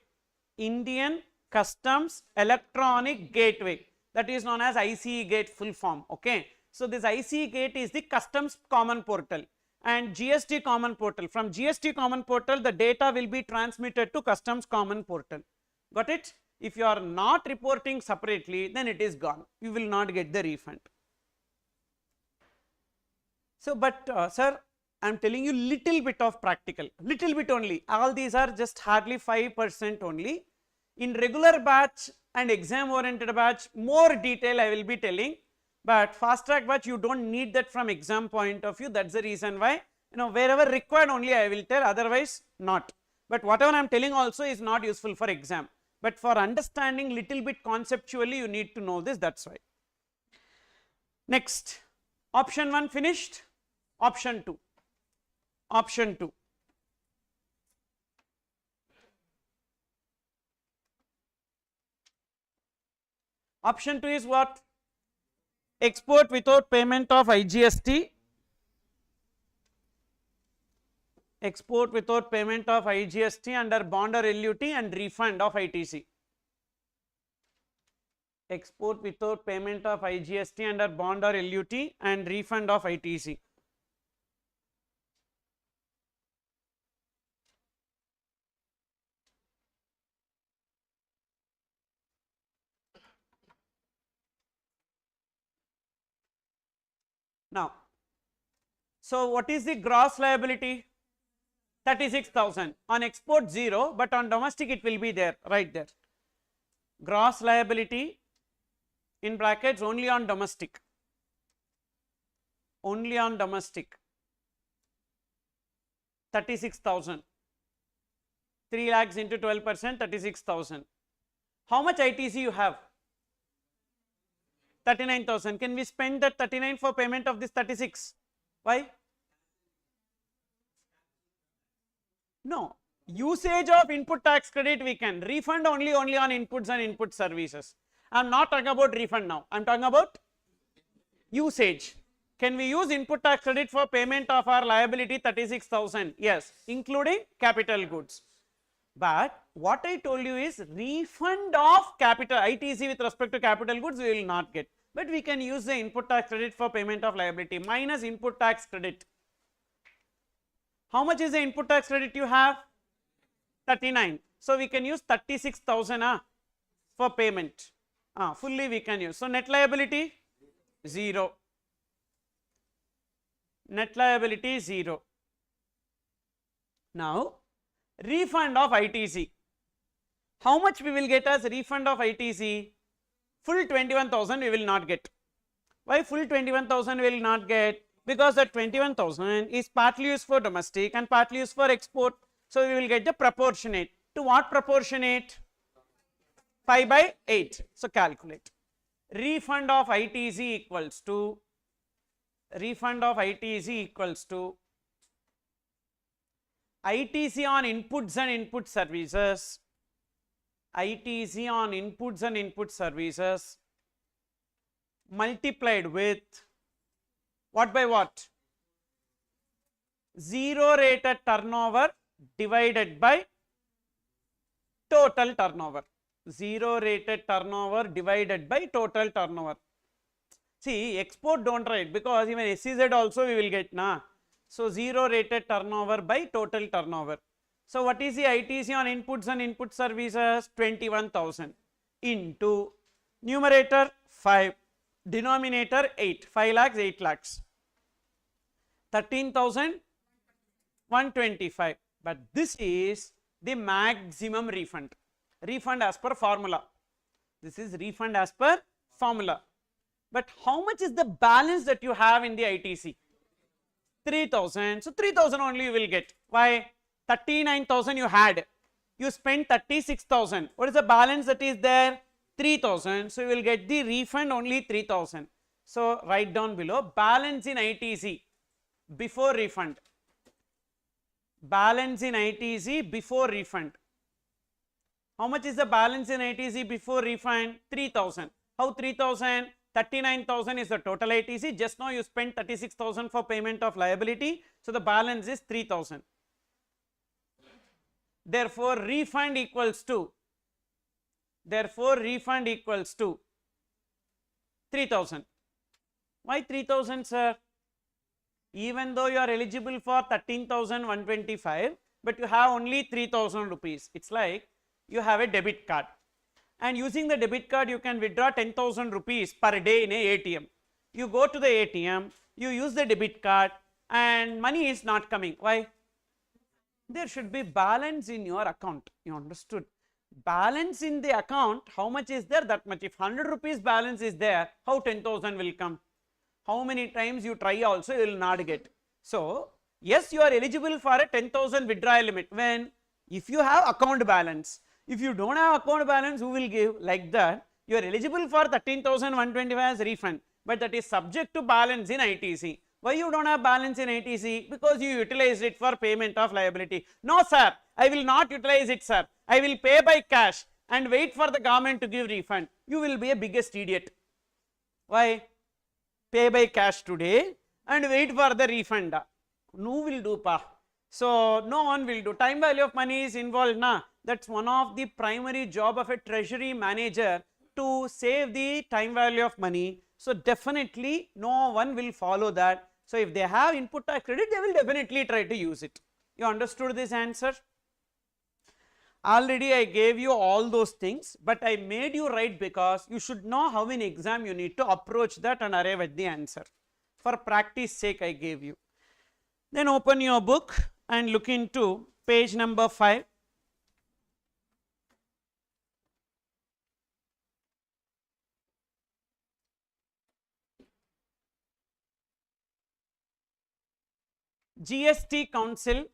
Indian Customs Electronic Gateway, that is known as ICE gate full form. Okay, so this ICE gate is the customs common portal and GST common portal. From GST common portal the data will be transmitted to customs common portal. Got it? If you are not reporting separately, then it is gone, you will not get the refund. So but sir, I am telling you little bit of practical, little bit only, all these are just hardly 5% only. In regular batch and exam oriented batch more detail I will be telling, but fast track batch you don't need that from exam point of view. That's the reason why, wherever required only I will tell, otherwise not. But whatever I am telling also is not useful for exam, but for understanding little bit conceptually you need to know this, that's why. Next, option 1 finished. Option 2, option 2. Option 2 is what? Export without payment of IGST, export without payment of IGST under bond or LUT and refund of ITC. Export without payment of IGST under bond or LUT and refund of ITC. Now, so what is the gross liability? 36,000. On export 0, but on domestic it will be there, right there. Gross liability in brackets only on domestic, only on domestic, 36,000. 3 lakhs into 12%, 36,000. How much ITC you have? 39,000. Can we spend that 39 for payment of this 36? Why? No, Usage of input tax credit we can. Refund only on inputs and input services. I am not talking about refund now. I am talking about usage. Can we use input tax credit for payment of our liability 36,000? Yes, including capital goods. But what I told you is refund of capital ITC with respect to capital goods we will not get. But we can use the input tax credit for payment of liability minus input tax credit. How much is the input tax credit you have? 39. So we can use 36,000 for payment. Fully we can use. So net liability 0. Net liability 0. Now refund of ITC. How much we will get as refund of ITC? Full 21,000 we will not get. Why full 21,000 we will not get? Because that 21,000 is partly used for domestic and partly used for export. So we will get the proportionate. To what proportionate? 5 by 8. So calculate. Refund of ITC equals to ITC on inputs and input services. ITC on inputs and input services multiplied with what by what? Zero rated turnover divided by total turnover. Zero rated turnover divided by total turnover. See, export don't write because even SEZ also we will get na. So zero rated turnover by total turnover. So what is the ITC on inputs and input services? 21,000 into numerator 5, denominator 8, 5 lakhs, 8 lakhs. 13,125. But this is the maximum refund. Refund as per formula. This is refund as per formula. But how much is the balance that you have in the ITC? 3,000. So 3,000 only you will get. Why? 39,000 you had. You spent 36,000. What is the balance that is there? 3,000. So you will get the refund only 3,000. So write down below balance in ITC before refund. Balance in ITC before refund. How much is the balance in ITC before refund? 3,000. How 3,000? 39,000 is the total ITC. Just now you spent 36,000 for payment of liability. So the balance is 3,000. Therefore refund equals to 3,000. Why 3,000, sir? Even though you are eligible for 13,125, but you have only 3,000 rupees. It's like you have a debit card, and using the debit card you can withdraw 10,000 rupees per day in a ATM. You go to the ATM, you use the debit card and money is not coming. Why? There should be balance in your account. You understood? Balance in the account, how much is there? That much. If 100 rupees balance is there, how 10,000 will come? How many times you try also you will not get. So yes, you are eligible for a 10,000 withdrawal limit when if you have account balance. If you don't have account balance, who will give? Like that you are eligible for 13,125 as refund, but that is subject to balance in ITC. Why you don't have balance in ITC? Because you utilized it for payment of liability. No sir, I will not utilize it, sir. I will pay by cash and wait for the government to give refund. You will be a biggest idiot. Why? Pay by cash today and wait for the refund. No will do pa. So no one will do. Time value of money is involved na. That's one of the primary job of a treasury manager, to save the time value of money. So definitely no one will follow that. So if they have input tax credit, they will definitely try to use it. You understood this answer? Already I gave you all those things, but I made you write because you should know how in exam you need to approach that and arrive at the answer. For practice sake I gave you. Then open your book and look into page number 5. GST Council.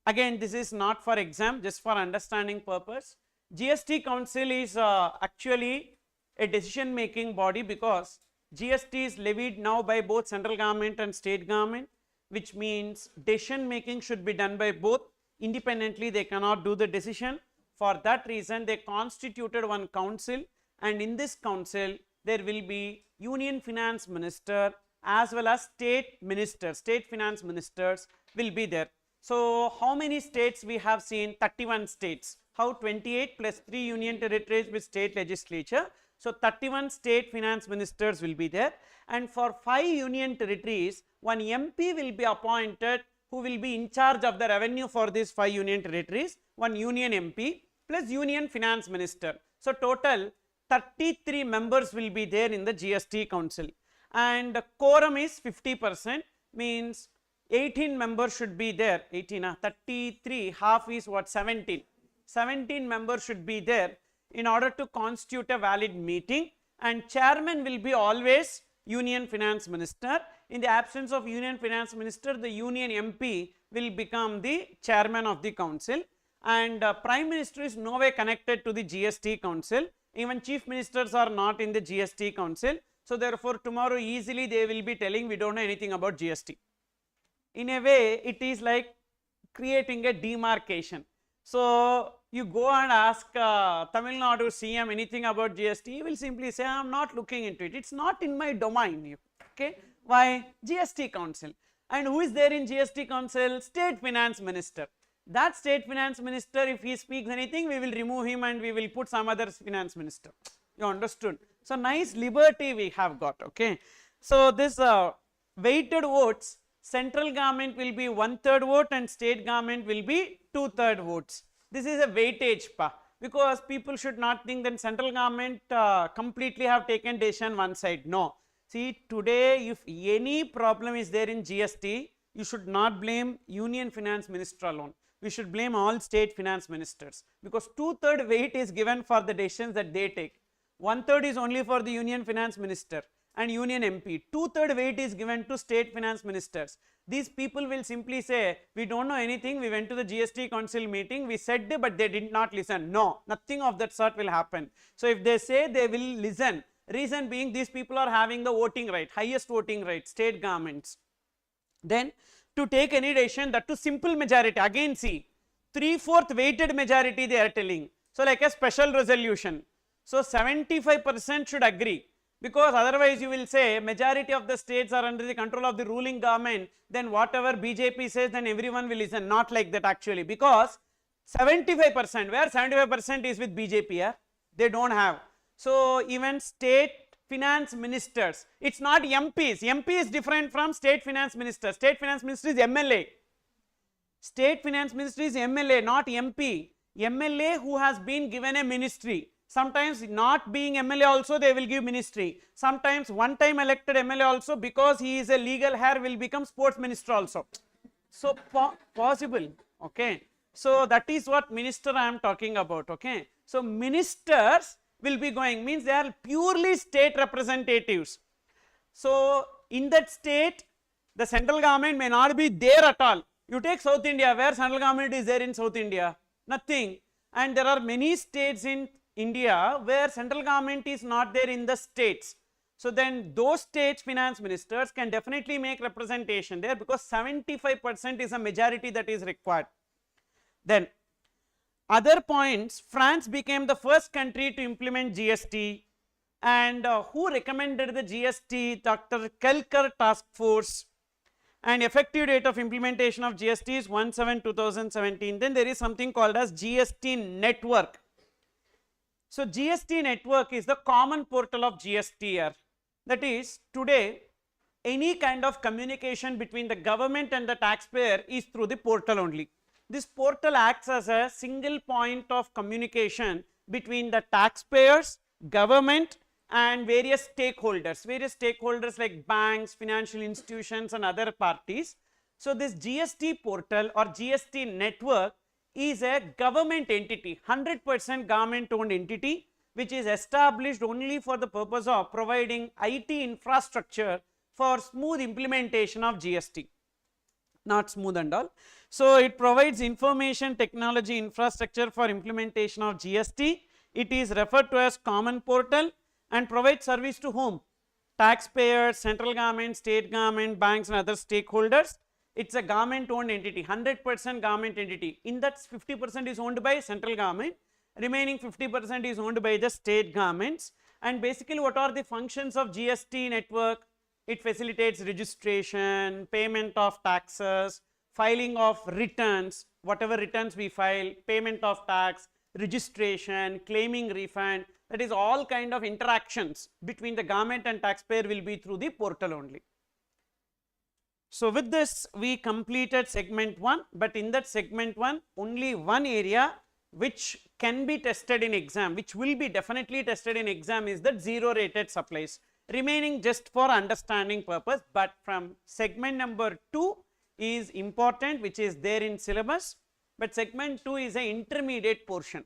Again, this is not for exam, just for understanding purpose. GST Council is actually a decision making body, because GST is levied now by both central government and state government, which means decision making should be done by both. independently they cannot do the decision. For that reason they constituted one council, and in this council there will be union finance minister as well as state ministers, state finance ministers will be there. So how many states we have seen? 31 states. How? 28 plus 3 union territories with state legislature. So 31 state finance ministers will be there, and for 5 union territories one MP will be appointed who will be in charge of the revenue for these 5 union territories, one union MP plus union finance minister. So total 33 members will be there in the GST council, and the quorum is 50%, means 18 members should be there. 18, 33, half is what? 17. 17 members should be there in order to constitute a valid meeting, and chairman will be always union finance minister. In the absence of union finance minister, the union MP will become the chairman of the council, and prime minister is no way connected to the GST council. Even chief ministers are not in the GST council. So therefore tomorrow easily they will be telling we don't know anything about GST. In a way it is like creating a demarcation. So you go and ask Tamil Nadu CM anything about GST, he will simply say I am not looking into it, it's not in my domain. Okay, why? GST council. And who is there in GST council? State finance minister. That state finance minister, if he speaks anything, we will remove him and we will put some other finance minister. You understood? So nice liberty we have got. Okay, so this weighted votes, central government will be 1/3 vote and state government will be 2/3 votes. This is a weightage pa, because people should not think that central government completely have taken decision one side. No. See, today if any problem is there in GST, you should not blame union finance minister alone. We should blame all state finance ministers, because 2/3 weight is given for the decisions that they take. 1/3 is only for the union finance minister and union MP. 2/3 weight is given to state finance ministers. These people will simply say, we don't know anything, we went to the GST council meeting, we said but they did not listen. No, nothing of that sort will happen. So if they say they will listen, reason being these people are having the voting right, highest voting right, state governments. Then to take any decision, that to simple majority, again see, 3/4 weighted majority they are telling. So like a special resolution. So 75% should agree, because otherwise you will say majority of the states are under the control of the ruling government, then whatever BJP says then everyone will listen. Not like that actually, because 75%, where 75% is with BJP, yeah? They don't have. So even state finance ministers, it's not MPs. MP is different from state finance minister. State finance minister is MLA. State finance minister is MLA, not MP. MLA who has been given a ministry. Sometimes not being MLA also they will give ministry. Sometimes one time elected MLA also, because he is a legal heir, will become sports minister also. So possible. Okay. So that is what minister I am talking about. Okay. So ministers will be going, means they are purely state representatives. So in that state the central government may not be there at all. You take South India, where central government is there in South India? Nothing. And there are many states in India where central government is not there in the states. So then those states finance ministers can definitely make representation there, because 75% is a majority that is required. Then other points, France became the first country to implement GST, and who recommended the GST? Dr. Kelkar task force, and effective date of implementation of GST is 1/7/2017. Then there is something called as GST network. So GST network is the common portal of GSTR. That is, today any kind of communication between the government and the taxpayer is through the portal only. This portal acts as a single point of communication between the taxpayers, government and various stakeholders like banks, financial institutions and other parties. So this GST portal or GST network is a government entity, 100% government owned entity, which is established only for the purpose of providing IT infrastructure for smooth implementation of GST. Not smooth and all. So it provides information technology infrastructure for implementation of GST. It is referred to as common portal and provides service to whom? Taxpayers, central government, state government, banks and other stakeholders. it's a government owned entity, 100% government entity. In that 50% is owned by central government, remaining 50% is owned by the state governments. And basically what are the functions of GST network? It facilitates registration, payment of taxes, filing of returns, whatever returns we file, payment of tax, registration, claiming refund, that is all kind of interactions between the government and taxpayer will be through the portal only. So with this we completed segment 1, but in that segment 1 only one area which can be tested in exam, which will be definitely tested in exam, is that zero rated supplies, remaining just for understanding purpose. But from segment number 2 is important, which is there in syllabus, but segment 2 is an intermediate portion.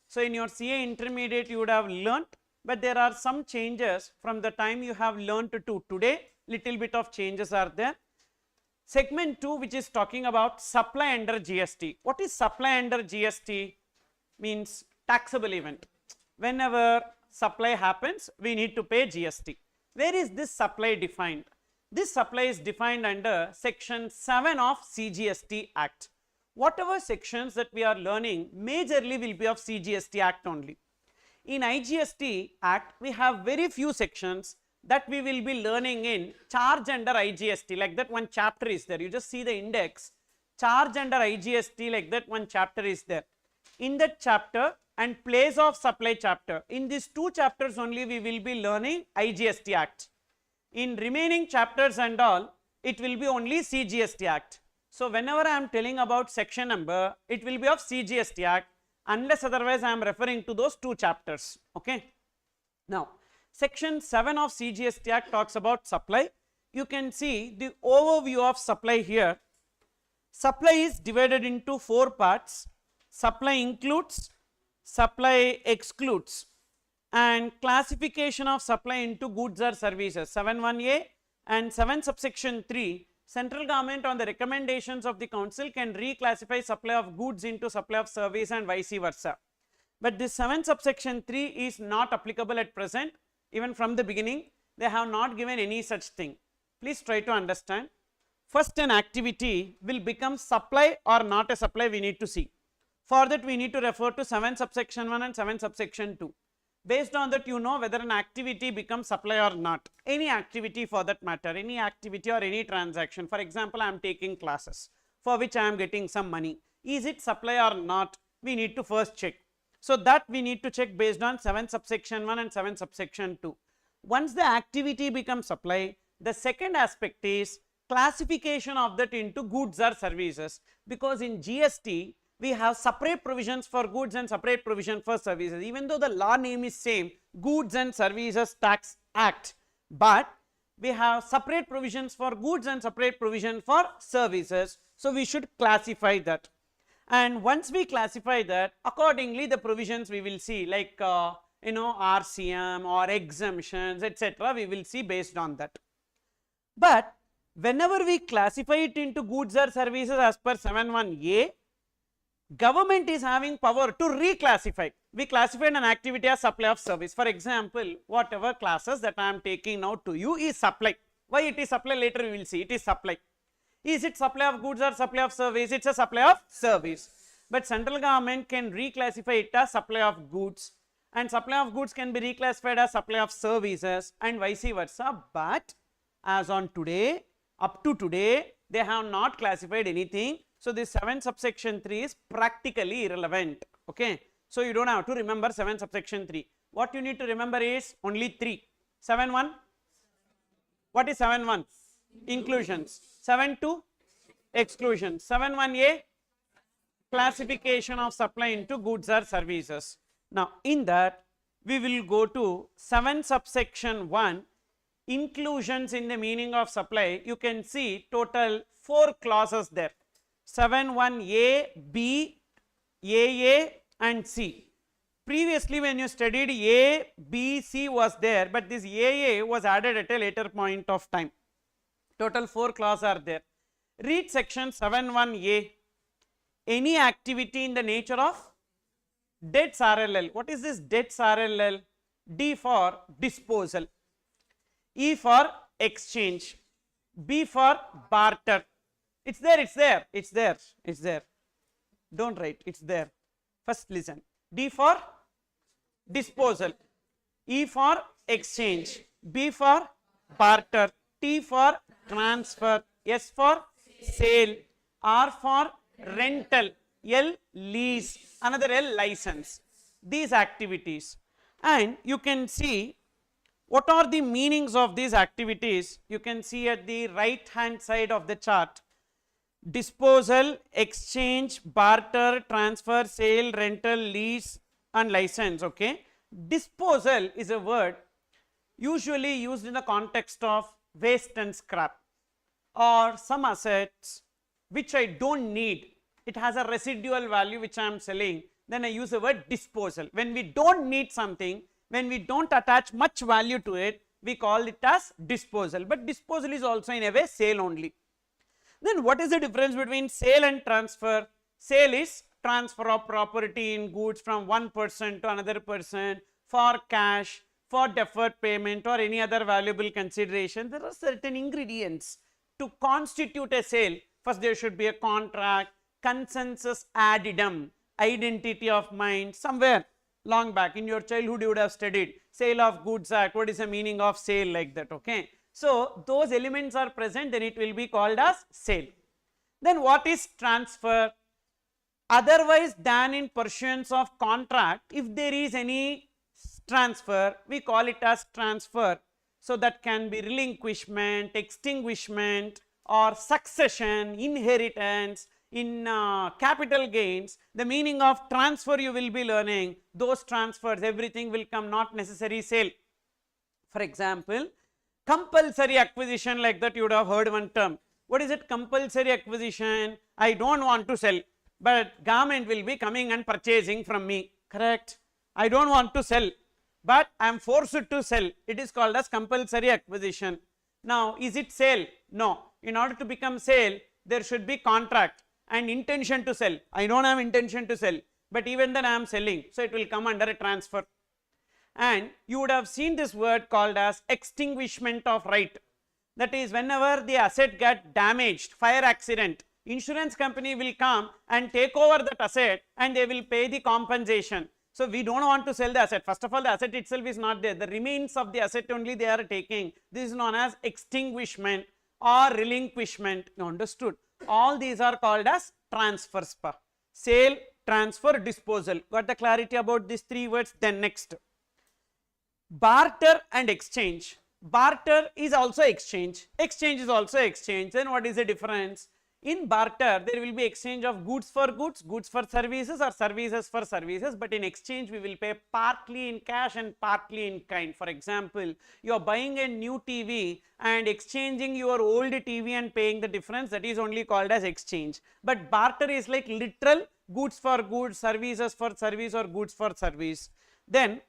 So in your CA intermediate you would have learnt, but there are some changes from the time you have learnt to today, little bit of changes are there. Segment 2, which is talking about supply under GST. What is supply under GST? Means taxable event. Whenever supply happens, we need to pay GST. Where is this supply defined? This supply is defined under section 7 of CGST Act. Whatever sections that we are learning majorly will be of CGST Act only. In IGST Act, we have very few sections that we will be learning in charge under IGST, like that one chapter is there. You just see the index, charge under IGST, like that one chapter is there. In that chapter and place of supply chapter, in these two chapters only we will be learning IGST Act. In remaining chapters and all, it will be only CGST Act. So whenever I am telling about section number, it will be of CGST Act, unless otherwise I am referring to those two chapters. Okay. Now, section 7 of CGST Act talks about supply. You can see the overview of supply here. Supply is divided into 4 parts. Supply includes, supply excludes, and classification of supply into goods or services. 7(1)(a) and 7 subsection 3. Central government on the recommendations of the council can reclassify supply of goods into supply of service and vice versa. But this 7 subsection 3 is not applicable at present. Even from the beginning, they have not given any such thing. Please try to understand. First, an activity will become supply or not a supply, we need to see. For that, we need to refer to 7 subsection 1 and 7 subsection 2. Based on that, you know whether an activity becomes supply or not. Any activity for that matter, any activity or any transaction. For example, I am taking classes for which I am getting some money. Is it supply or not? We need to first check. So that we need to check based on 7 subsection 1 and 7 subsection 2. Once the activity becomes supply, the second aspect is classification of that into goods or services, because in GST we have separate provisions for goods and separate provision for services. Even though the law name is same, Goods and Services Tax Act, but we have separate provisions for goods and separate provision for services. So we should classify that. And once we classify that, accordingly the provisions we will see, like RCM or exemptions, etc. we will see based on that. But whenever we classify it into goods or services as per 7(1)(a), government is having power to reclassify. We classified an activity as supply of service. For example, whatever classes that I am taking now to you is supply. Why it is supply? Later we will see. It is supply. Is it supply of goods or supply of service? It's a supply of service. But central government can reclassify it as supply of goods, and supply of goods can be reclassified as supply of services and vice versa. But as on today, up to today, they have not classified anything. So this 7 subsection 3 is practically irrelevant. Okay. So you don't have to remember 7 subsection 3. What you need to remember is only 3. 7(1). What is 7(1)? Inclusions. 7(2). Exclusions. 7(1)(a). Classification of supply into goods or services. Now in that we will go to 7 subsection 1, inclusions in the meaning of supply. You can see total 4 clauses there. 7(1)(a), B, AA and C. Previously when you studied A, B, C was there, but this AA was added at a later point of time. Total 4 clauses are there. Read section 7(1)(a). Any activity in the nature of debts RLL. What is this debts RLL? D for disposal, E for exchange, B for barter, It's there, it's there, it's there, it's there. Don't write, it's there. First listen. D for disposal, E for exchange, B for barter, T for transfer, S for sale, R for rental, L lease, another L license. These activities, and you can see what are the meanings of these activities. You can see at the right hand side of the chart: disposal, exchange, barter, transfer, sale, rental, lease and license. Okay, disposal is a word usually used in the context of waste and scrap, or some assets which I don't need, it has a residual value which I am selling, then I use the word disposal. When we don't need something, when we don't attach much value to it, we call it as disposal, but disposal is also in a way sale only. Then what is the difference between sale and transfer? Sale is transfer of property in goods from one person to another person for cash, for deferred payment or any other valuable consideration. There are certain ingredients to constitute a sale. First there should be a contract, consensus ad idem, identity of mind. Somewhere long back in your childhood you would have studied Sale of Goods Act. What is the meaning of sale, like that? Okay, so those elements are present, then it will be called as sale. Then what is transfer? Otherwise than in pursuance of contract, if there is any transfer, we call it as transfer. So that can be relinquishment, extinguishment or succession, inheritance. In capital gains, the meaning of transfer you will be learning. Those transfers, everything will come, not necessary sale. For example, compulsory acquisition, like that you would have heard one term. What is it? Compulsory acquisition. I don't want to sell, but government will be coming and purchasing from me, correct? I don't want to sell, but I am forced to sell. It is called as compulsory acquisition. Now is it sale? No. In order to become sale, there should be contract and intention to sell. I don't have intention to sell, but even then I am selling, so it will come under a transfer. And you would have seen this word called as extinguishment of right. That is, whenever the asset get damaged, fire accident, insurance company will come and take over that asset and they will pay the compensation. So we don't want to sell the asset. First of all, the asset itself is not there, the remains of the asset only they are taking. This is known as extinguishment or relinquishment. You understood? All these are called as transfers. Sale, transfer, disposal. Got the clarity about these three words? Then next, barter and exchange. Barter is also exchange, exchange is also exchange. Then what is the difference? In barter, there will be exchange of goods for goods, goods for services or services for services, but in exchange we will pay partly in cash and partly in kind. For example, you are buying a new TV and exchanging your old TV and paying the difference, that is only called as exchange. But barter is like literal goods for goods, services for service or goods for service. Then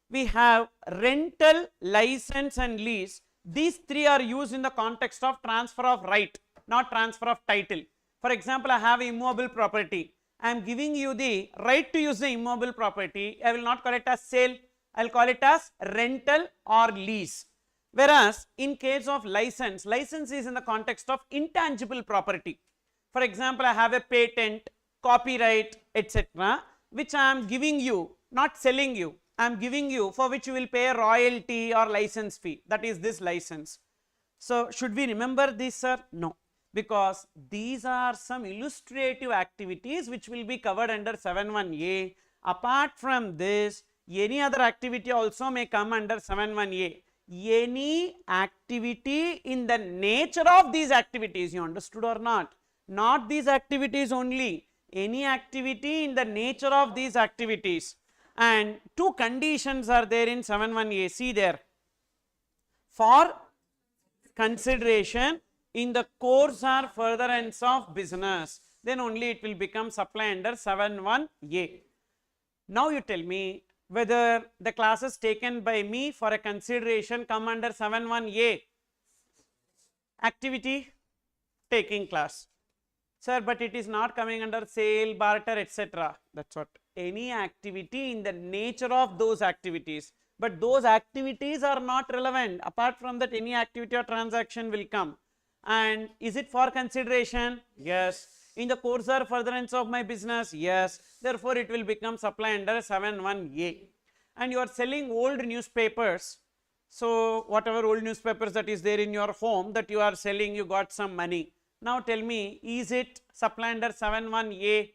we have rental, license and lease. These three are used in the context of transfer of right, not transfer of title. For example, I have immobile property. I am giving you the right to use the immobile property. I will not call it as sale, I will call it as rental or lease. Whereas in case of license, license is in the context of intangible property. For example, I have a patent, copyright, etc., which I am giving you, not selling you. I am giving you, for which you will pay a royalty or license fee. That is this license. So should we remember this, sir? No, because these are some illustrative activities which will be covered under 7.1a. Apart from this, any other activity also may come under 7.1a. Any activity in the nature of these activities, you understood or not? Not these activities only, any activity in the nature of these activities. And two conditions are there in 7.1a. See there, for consideration in the course or furtherance of business, then only it will become supply under 7.1a. Now you tell me whether the classes taken by me for a consideration come under 7.1a. Activity taking class. Sir, but it is not coming under sale, barter, etc. That's what. Any activity in the nature of those activities, but those activities are not relevant. Apart from that, any activity or transaction will come. And is it for consideration? Yes. In the course or furtherance of my business? Yes. Therefore, it will become supply under 7(1)(a). And you are selling old newspapers. So, whatever old newspapers that is there in your home that you are selling, you got some money. Now, tell me, is it supply under 7(1)(a)?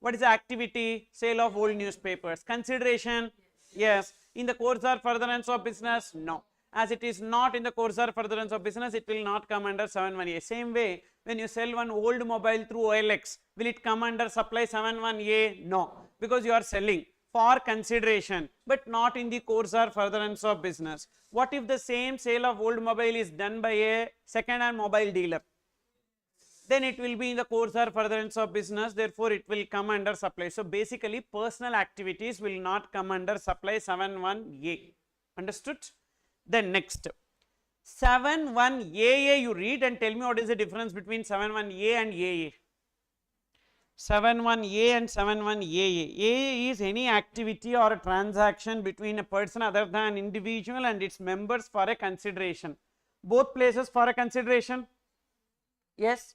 What is the activity? Sale of old newspapers. Consideration? Yes. In the course or furtherance of business? No. As it is not in the course or furtherance of business, it will not come under 7(1)(a). Same way, when you sell one old mobile through OLX, will it come under supply 7(1)(a)? No. Because you are selling for consideration, but not in the course or furtherance of business. What if the same sale of old mobile is done by a second-hand mobile dealer? Then it will be in the course or furtherance of business, therefore it will come under supply. So basically personal activities will not come under supply 7(1)(a). Understood? Then next, 7(1)(aa) you read and tell me what is the difference between 7(1)(a) and AA. 7(1)(a) and 7(1)(aa). AA is any activity or a transaction between a person other than individual and its members for a consideration. Both places for a consideration? Yes.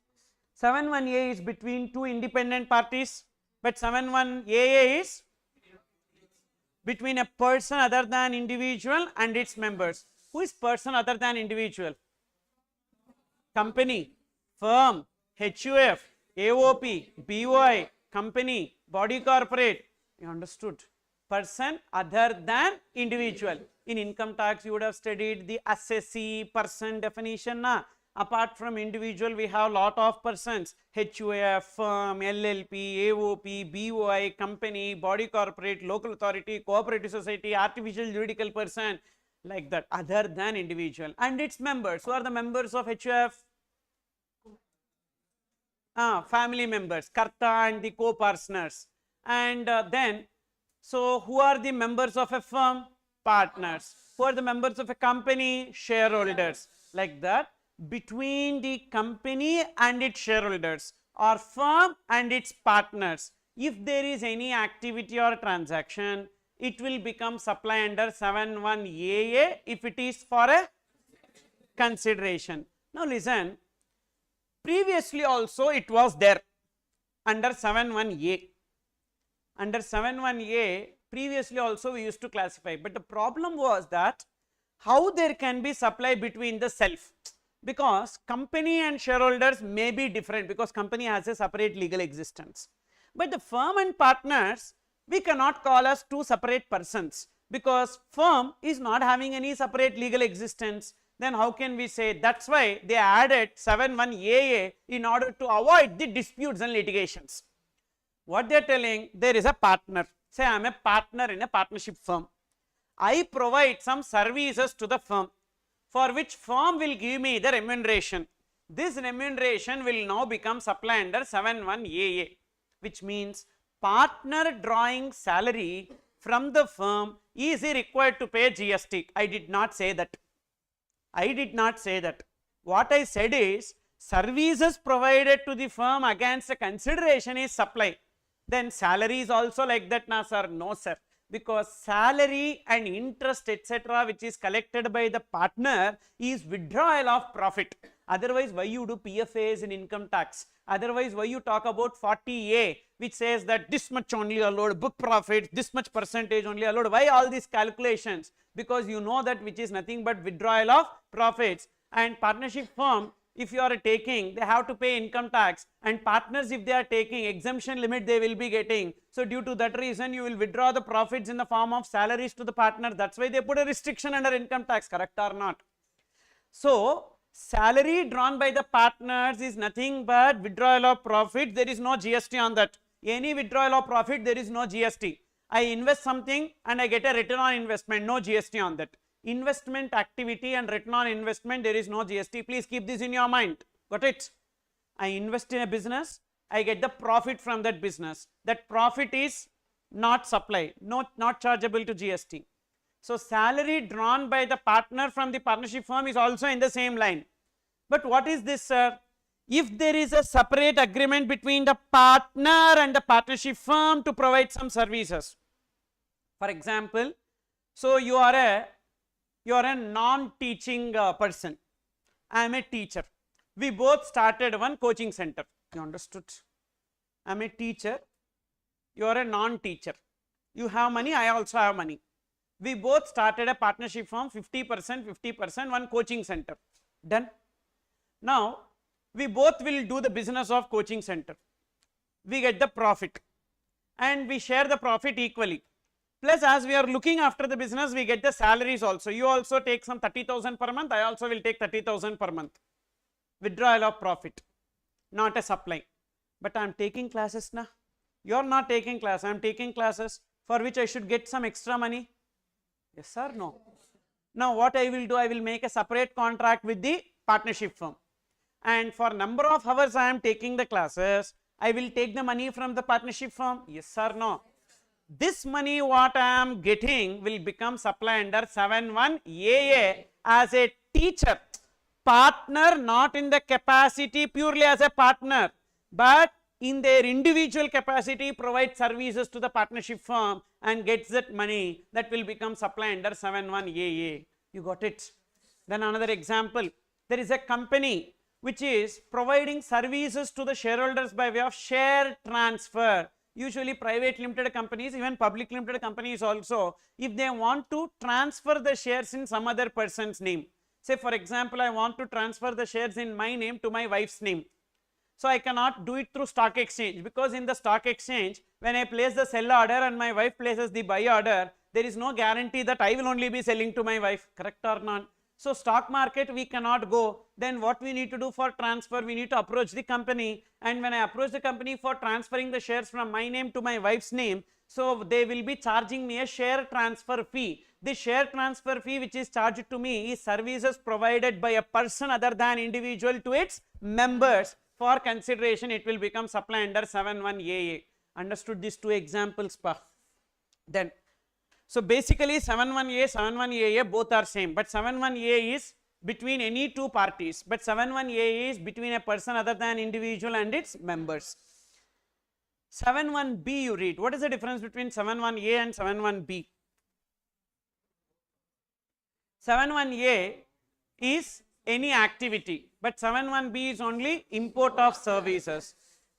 7(1)(a) is between two independent parties, but 7(1)(aa) is between a person other than individual and its members. Who is person other than individual? Company, firm, HUF, AOP, BOI, company, body corporate. You understood? Person other than individual. In income tax, you would have studied the assessee person definition. Apart from individual, we have lot of persons: HUF, firm, LLP, AOP, BOI, company, body corporate, local authority, cooperative society, artificial juridical person, like that, other than individual. And its members. Who are the members of HUF? Family members, Karta and the co-partners. And then, so who are the members of a firm? Partners. Who are the members of a company? Shareholders. Like that. Between the company and its shareholders or firm and its partners, if there is any activity or transaction, it will become supply under 7(1)(aa) if it is for a consideration. Now listen, previously also it was there under 7(1)(a). Under 7(1)(a) previously also we used to classify, but the problem was that how there can be supply between the self. Because company and shareholders may be different, because company has a separate legal existence. But the firm and partners, we cannot call as two separate persons, because firm is not having any separate legal existence. Then how can we say? That's why they added 7(1)(aa) in order to avoid the disputes and litigations. What they are telling, there is a partner. Say I am a partner in a partnership firm. I provide some services to the firm, for which firm will give me the remuneration. This remuneration will now become supply under 7(1)(aa), which means partner drawing salary from the firm is he required to pay GST. I did not say that. I did not say that. What I said is services provided to the firm against a consideration is supply. Then salary is also like that, na sir? No sir. Because salary and interest etc. which is collected by the partner is withdrawal of profit. Otherwise, why you do PFAs in income tax? Otherwise, why you talk about 40A, which says that this much only allowed book profits, this much percentage only allowed? Why all these calculations? Because you know that which is nothing but withdrawal of profits. And partnership firm, if you are taking, they have to pay income tax, and partners, if they are taking exemption limit, they will be getting. So due to that reason, you will withdraw the profits in the form of salaries to the partner. That's why they put a restriction under income tax, correct or not? So salary drawn by the partners is nothing but withdrawal of profit. There is no GST on that. Any withdrawal of profit, there is no GST. I invest something and I get a return on investment, no GST on that. Investment activity and return on investment, there is no GST. Please keep this in your mind. Got it? I invest in a business, I get the profit from that business. That profit is not supply, not chargeable to GST. So salary drawn by the partner from the partnership firm is also in the same line. But what is this, sir? If there is a separate agreement between the partner and the partnership firm to provide some services. For example, so you are a non-teaching person. I am a teacher. We both started one coaching center. You understood? I am a teacher, you are a non-teacher. You have money, I also have money. We both started a partnership firm, 50%, 50%, one coaching center. Done. Now, we both will do the business of coaching center. We get the profit and we share the profit equally. Plus, as we are looking after the business, we get the salaries also. You also take some 30,000 per month, I also will take 30,000 per month. Withdrawal of profit, not a supply. But I am taking classes now. You are not taking class, I am taking classes for which I should get some extra money. Yes or no? Now what I will do, I will make a separate contract with the partnership firm. And for number of hours I am taking the classes, I will take the money from the partnership firm. Yes or no? This money what I am getting will become supply under 7.1 AA as a teacher. Partner not in the capacity purely as a partner, but in their individual capacity provide services to the partnership firm and gets that money, that will become supply under 7.1 AA. You got it? Then another example, there is a company which is providing services to the shareholders by way of share transfer. Usually private limited companies, even public limited companies also, if they want to transfer the shares in some other person's name. Say for example, I want to transfer the shares in my name to my wife's name. So I cannot do it through stock exchange, because in the stock exchange, when I place the sell order and my wife places the buy order, there is no guarantee that I will only be selling to my wife, correct or not? So stock market we cannot go. Then what we need to do for transfer, we need to approach the company, and when I approach the company for transferring the shares from my name to my wife's name, so they will be charging me a share transfer fee. The share transfer fee which is charged to me is services provided by a person other than individual to its members. For consideration, it will become supply under 7.1 AA. Understood these two examples, pa? Then, so basically 7.1A, 7.1 AA both are same, but 7.1A is between any two parties, but 7.1A is between a person other than individual and its members. 7.1B you read. What is the difference between 7.1A and 7.1B? 7.1A is any activity, but 7.1B is only import of services.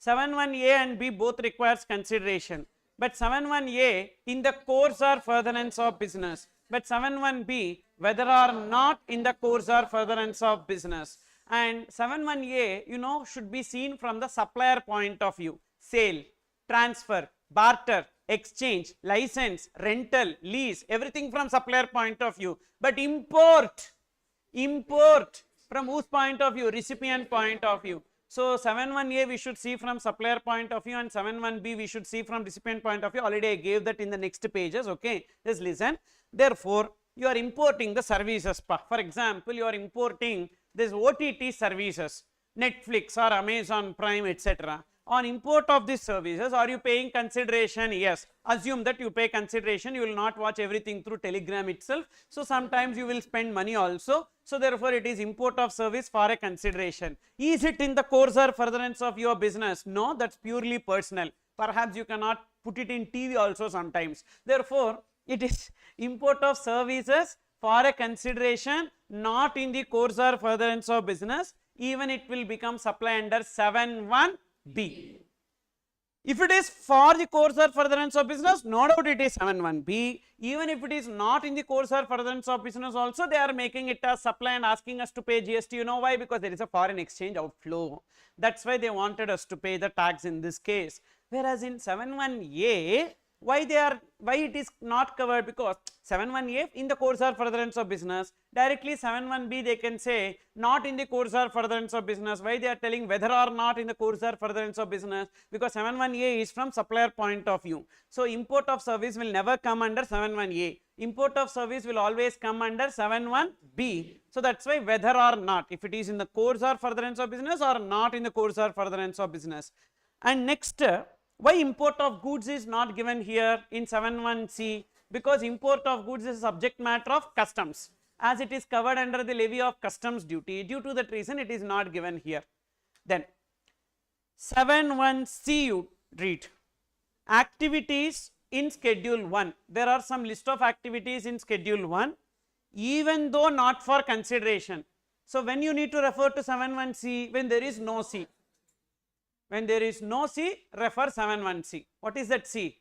7.1A and B both requires consideration, but 7.1A in the course or furtherance of business, but 7.1B whether or not in the course or furtherance of business. And 7.1A, you know, should be seen from the supplier point of view. Sale, transfer, barter, exchange, license, rental, lease, everything from supplier point of view. But import from whose point of view? Recipient point of view. So 7.1A we should see from supplier point of view, and 7.1B we should see from recipient point of view. Already I gave that in the next pages, okay? Just listen. Therefore, you are importing the services. For example, you are importing this OTT services, Netflix or Amazon Prime, etc. On import of these services, are you paying consideration? Yes. Assume that you pay consideration, you will not watch everything through Telegram itself. So sometimes you will spend money also. So therefore it is import of service for a consideration. Is it in the course or furtherance of your business? No, that's purely personal. Perhaps you cannot put it in TV also sometimes. Therefore, it is import of services for a consideration, not in the course or furtherance of business. Even it will become supply under 7.1B. If it is for the course or furtherance of business, no doubt it is 7.1B. Even if it is not in the course or furtherance of business also, they are making it as supply and asking us to pay GST. You know why? Because there is a foreign exchange outflow. That's why they wanted us to pay the tax in this case. Whereas in 7.1A, why it is not covered? Because 7.1A in the course or furtherance of business, directly 7.1B they can say not in the course or furtherance of business. Why they are telling whether or not in the course or furtherance of business? Because 7.1A is from supplier point of view. So import of service will never come under 7.1A. Import of service will always come under 7.1B. So that's why whether or not, if it is in the course or furtherance of business or not in the course or furtherance of business. And next, why import of goods is not given here in 7.1C? Because import of goods is subject matter of customs, as it is covered under the levy of customs duty. Due to that reason it is not given here. Then 7.1C you read. Activities in schedule 1. There are some list of activities in schedule 1, even though not for consideration. So when you need to refer to 71C? When there is no C. When there is no C, refer 71C. What is that C?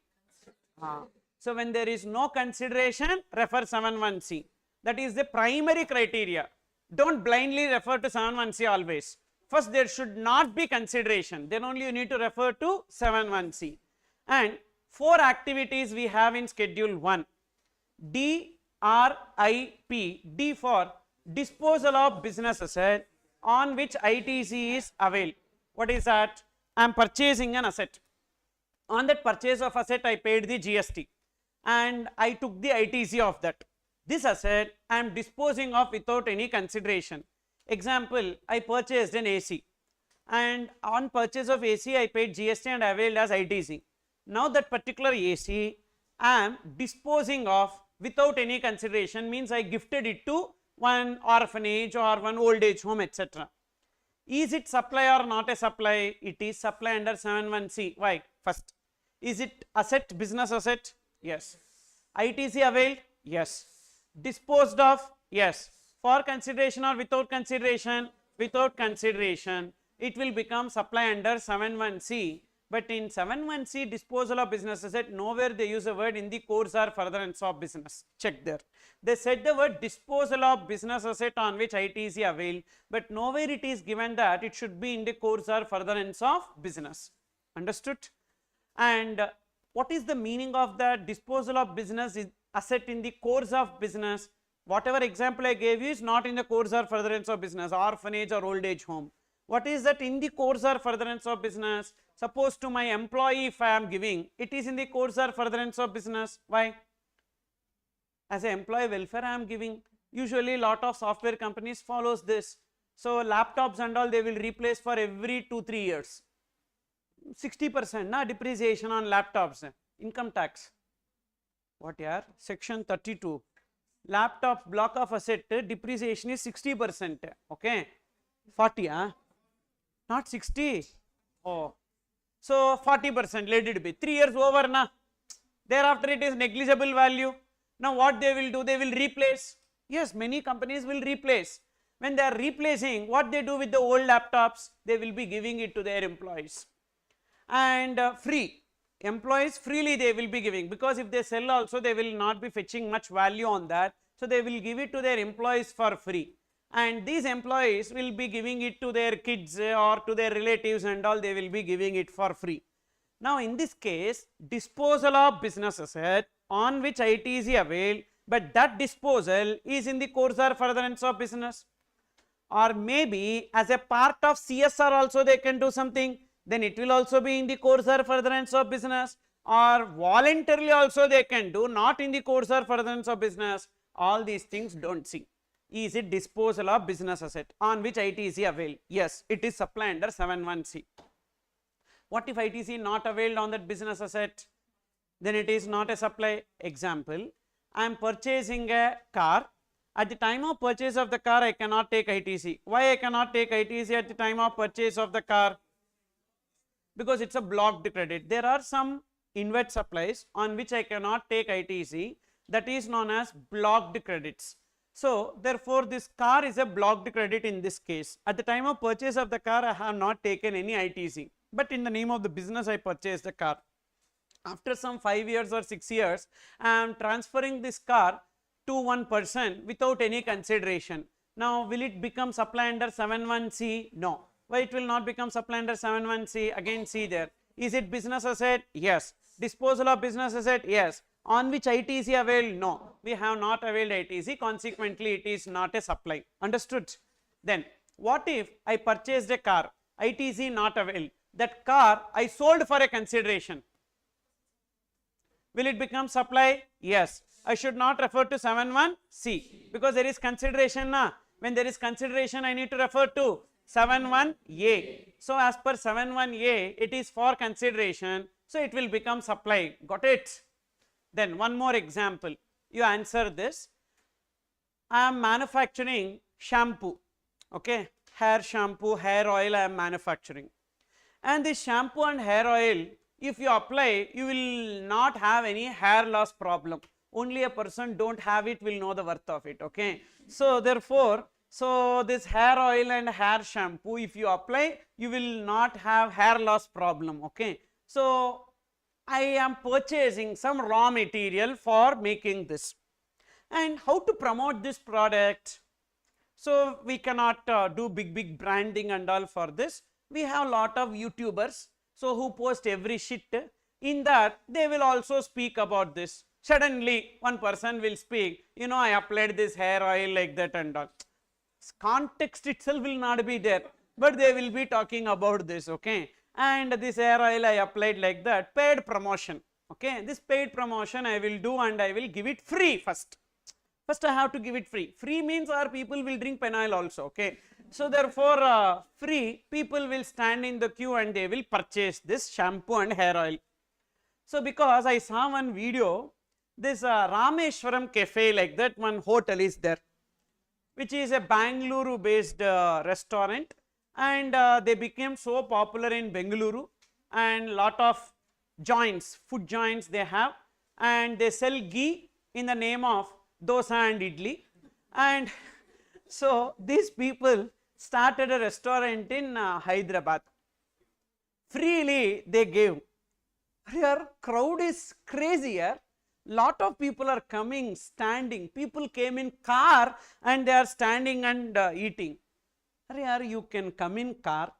So when there is no consideration, refer 71C. That is the primary criteria. Don't blindly refer to 71C always. First there should not be consideration, then only you need to refer to 71C. And 4 activities we have in schedule 1. DRIP, D for disposal of business asset on which ITC is availed. What is that? I am purchasing an asset. On that purchase of asset I paid the GST and I took the ITC of that. This asset I am disposing of without any consideration. Example, I purchased an AC and on purchase of AC I paid GST and availed as ITC. Now that particular AC I am disposing of without any consideration, means I gifted it to one orphanage or one old age home, etc. Is it supply or not a supply? It is supply under 71C. Why? First, is it asset, business asset? Yes. ITC availed? Yes. Disposed of? Yes. For consideration or without consideration? Without consideration. It will become supply under 71C. But in 71C, disposal of business asset, nowhere they use a word in the course or furtherance of business. Check there. They said the word disposal of business asset on which ITC availed, but nowhere it is given that it should be in the course or furtherance of business. Understood? And what is the meaning of that? Disposal of business is asset in the course of business. Whatever example I gave you is not in the course or furtherance of business, orphanage or old age home. What is that in the course or furtherance of business? Suppose to my employee if I am giving, it is in the course or furtherance of business. Why? As an employee welfare I am giving. Usually lot of software companies follows this. So laptops and all they will replace for every 2-3 years. 60% na depreciation on laptops. Income tax. What yaar? Section 32. Laptop block of asset depreciation is 60%. Okay. 40 not 60. Oh. So 40%, let it be. 3 years over na. Thereafter it is negligible value. Now what they will do? They will replace. Yes, many companies will replace. When they are replacing, what they do with the old laptops? They will be giving it to their employees. And free. Employees freely they will be giving, because if they sell also they will not be fetching much value on that. So they will give it to their employees for free. And these employees will be giving it to their kids or to their relatives and all, they will be giving it for free. Now in this case, disposal of business asset on which ITC availed, but that disposal is in the course or furtherance of business. Or maybe as a part of CSR also they can do something, then it will also be in the course or furtherance of business. Or voluntarily also they can do, not in the course or furtherance of business. All these things don't see. Is it disposal of business asset on which ITC availed? Yes, it is supply under 71C. What if ITC not availed on that business asset? Then it is not a supply. Example, I am purchasing a car. At the time of purchase of the car, I cannot take ITC. Why I cannot take ITC at the time of purchase of the car? Because it's a blocked credit. There are some inward supplies on which I cannot take ITC, that is known as blocked credits. So therefore this car is a blocked credit in this case. At the time of purchase of the car I have not taken any ITC, but in the name of the business I purchased the car. After some 5 years or 6 years I am transferring this car to one person without any consideration. Now will it become supply under 71C? No. Why it will not become supply under 71C? Again see there. Is it business asset? Yes. Disposal of business asset? Yes. On which ITC availed? No. We have not availed ITC, consequently it is not a supply. Understood? Then what if I purchased a car, ITC not availed, that car I sold for a consideration? Will it become supply? Yes. I should not refer to 71C because there is consideration na. When there is consideration I need to refer to 71A. So as per 71A it is for consideration, so it will become supply. Got it? Then one more example, you answer this. I am manufacturing shampoo, okay, hair shampoo, hair oil I am manufacturing. And this shampoo and hair oil, if you apply, you will not have any hair loss problem. Only a person don't have it will know the worth of it, okay. So therefore, So this hair oil and hair shampoo, if you apply, you will not have hair loss problem, okay. So I am purchasing some raw material for making this. And how to promote this product? So we cannot do big branding and all for this. We have lot of YouTubers, so who post every shit. In that they will also speak about this. Suddenly one person will speak, you know, I applied this hair oil like that and all. Context itself will not be there, but they will be talking about this, okay. And this hair oil I applied like that, paid promotion, okay. This paid promotion I will do and I will give it free first. First I have to give it free. Free means our people will drink penile also, okay. So therefore free, people will stand in the queue and they will purchase this shampoo and hair oil. So because I saw one video, this Rameshwaram cafe, like that one hotel is there, which is a Bangalore based restaurant, and they became so popular in Bengaluru, and lot of joints, food joints they have, and they sell ghee in the name of dosa and idli. And so these people started a restaurant in Hyderabad. Freely they gave. Here crowd is crazy here. Lot of people are coming, standing. People came in car and they are standing and eating. Here you can come in car.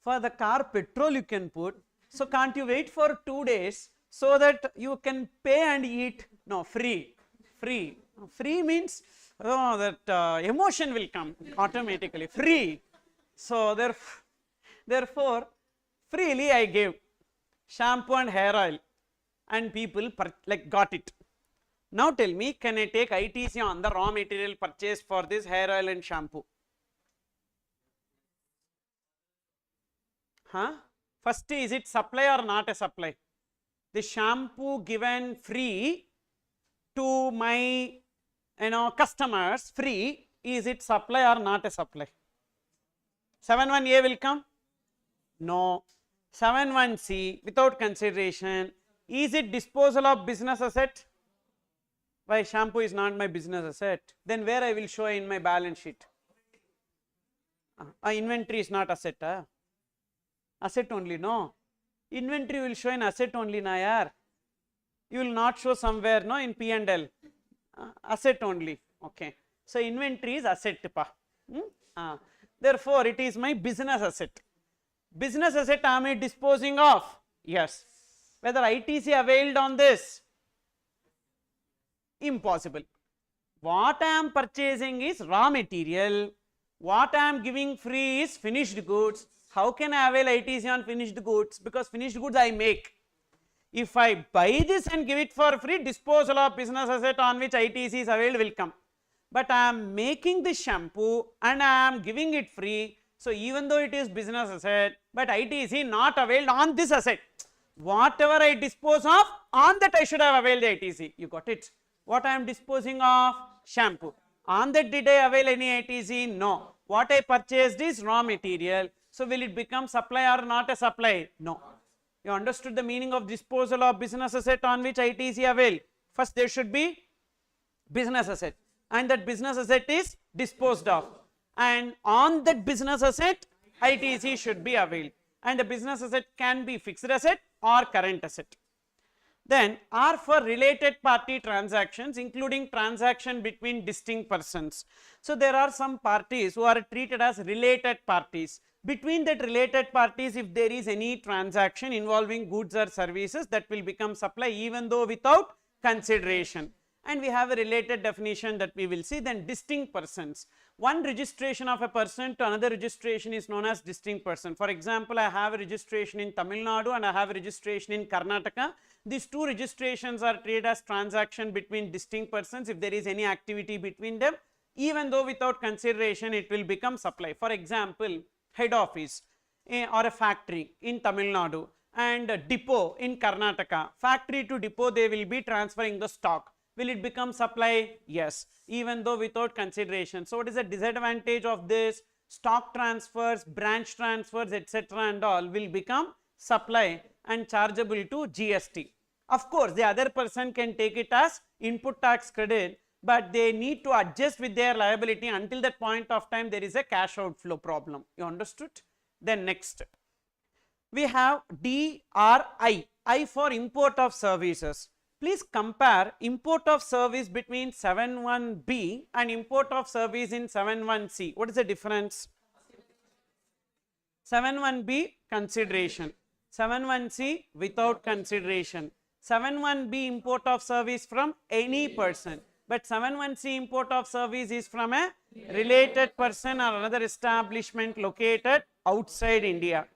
For the car petrol you can put. So can't you wait for 2 days so that you can pay and eat? No, free. Free. Free means that emotion will come automatically. Free. So therefore freely I gave shampoo and hair oil, and people like got it. Now tell me, can I take ITC on the raw material purchase for this hair oil and shampoo? Huh? First, is it supply or not a supply? The shampoo given free to my customers free, is it supply or not a supply? 71A will come? No. 71C without consideration, is it disposal of business asset? Why shampoo is not my business asset? Then where I will show in my balance sheet? Inventory is not asset. Asset only, no. Inventory will show in asset only, na yaar. You will not show somewhere, no, in P&L. Asset only, okay. So inventory is asset pa. Therefore it is my business asset. Business asset am I disposing of? Yes. Whether ITC availed on this? Impossible. What I am purchasing is raw material. What I am giving free is finished goods. How can I avail ITC on finished goods? Because finished goods I make. If I buy this and give it for free, disposal of business asset on which ITC is availed will come. But I am making this shampoo and I am giving it free. So even though it is business asset, but ITC not availed on this asset. Whatever I dispose of, on that I should have availed the ITC. You got it? What I am disposing of? Shampoo. On that did I avail any ITC? No. What I purchased is raw material. So will it become supply or not a supply? No. You understood the meaning of disposal of business asset on which ITC avail? First there should be business asset, and that business asset is disposed of, and on that business asset ITC should be availed, and the business asset can be fixed asset or current asset. Then R for related party transactions, including transaction between distinct persons. So there are some parties who are treated as related parties. Between that related parties, if there is any transaction involving goods or services, that will become supply even though without consideration. And we have a related definition that we will see. Then distinct persons. One registration of a person to another registration is known as distinct person. For example, I have a registration in Tamil Nadu and I have a registration in Karnataka. These two registrations are treated as transaction between distinct persons. If there is any activity between them, even though without consideration, it will become supply. For example, head office or a factory in Tamil Nadu and a depot in Karnataka. Factory to depot, they will be transferring the stock. Will it become supply? Yes, even though without consideration. So what is the disadvantage of this? Stock transfers, branch transfers, etc. and all will become supply and chargeable to GST. Of course, the other person can take it as input tax credit, but they need to adjust with their liability. Until that point of time, there is a cash outflow problem. You understood? Then next, we have DRI, I for import of services. Please compare import of service between 71B and import of service in 71C. What is the difference? 71B consideration, 71C without consideration. 71B import of service from any person, but 71C import of service is from a related person or another establishment located outside India.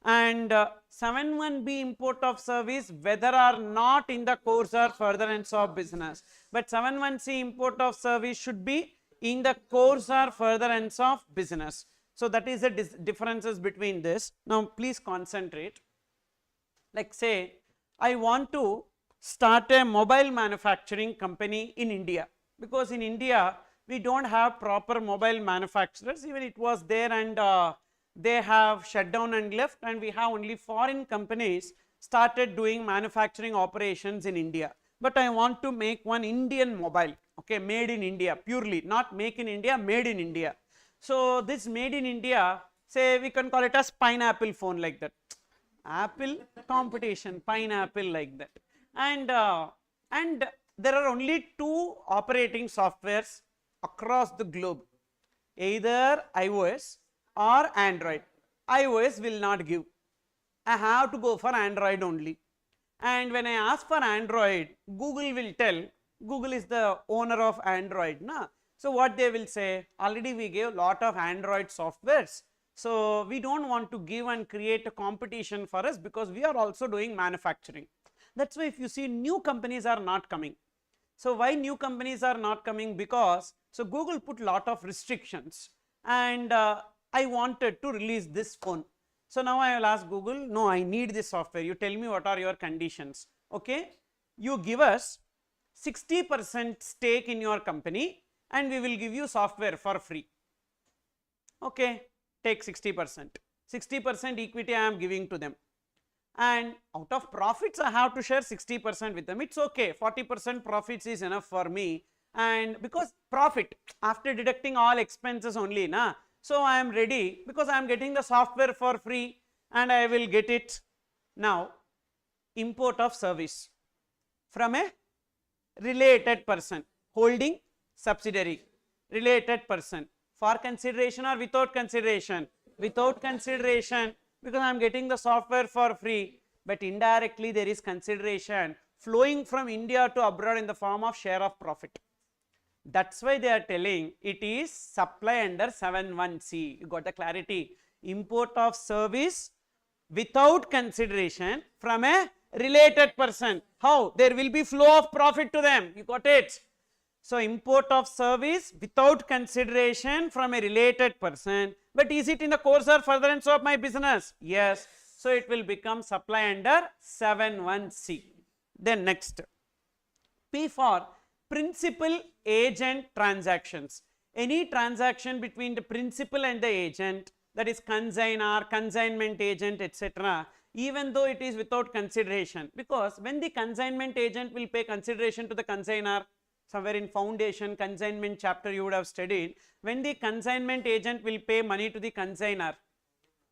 And 71B import of service whether or not in the course or furtherance of business, but 71C import of service should be in the course or furtherance of business. So that is the differences between this. Now please concentrate. Like say I want to start a mobile manufacturing company in India, because in India we don't have proper mobile manufacturers. Even it was there and they have shut down and left, and we have only foreign companies started doing manufacturing operations in India. But I want to make one Indian mobile, okay, made in India, purely, not make in India, made in India. So this made in India, say we can call it as pineapple phone, like that. Apple competition, pineapple, like that. And there are only two operating softwares across the globe, either iOS or Android. iOS will not give. I have to go for Android only. And when I ask for Android, Google will tell, Google is the owner of Android, na? So what they will say, already we gave lot of Android softwares, so we don't want to give and create a competition for us, because we are also doing manufacturing. That's why if you see, new companies are not coming. So why new companies are not coming? Because so Google put lot of restrictions, and I wanted to release this phone. So now I will ask Google, no, I need this software, you tell me what are your conditions. Okay, you give us 60% stake in your company and we will give you software for free. Okay, take 60%. 60% equity I am giving to them, and out of profits I have to share 60% with them. It's okay, 40% profits is enough for me, and because profit after deducting all expenses only, na, so I am ready, because I am getting the software for free and I will get it. Now import of service from a related person, holding subsidiary, related person, for consideration or without consideration? Without consideration, because I am getting the software for free, but indirectly there is consideration flowing from India to abroad in the form of share of profit. That's why they are telling it is supply under 71C. You got the clarity? Import of service without consideration from a related person. How? There will be flow of profit to them. You got it? So import of service without consideration from a related person, but is it in the course or furtherance of my business? Yes. So it will become supply under 71C. Then next, P for principal agent transactions. Any transaction between the principal and the agent, that is consignor, consignment agent, etc., even though it is without consideration, because when the consignment agent will pay consideration to the consignor, somewhere in foundation consignment chapter you would have studied, when the consignment agent will pay money to the consignor,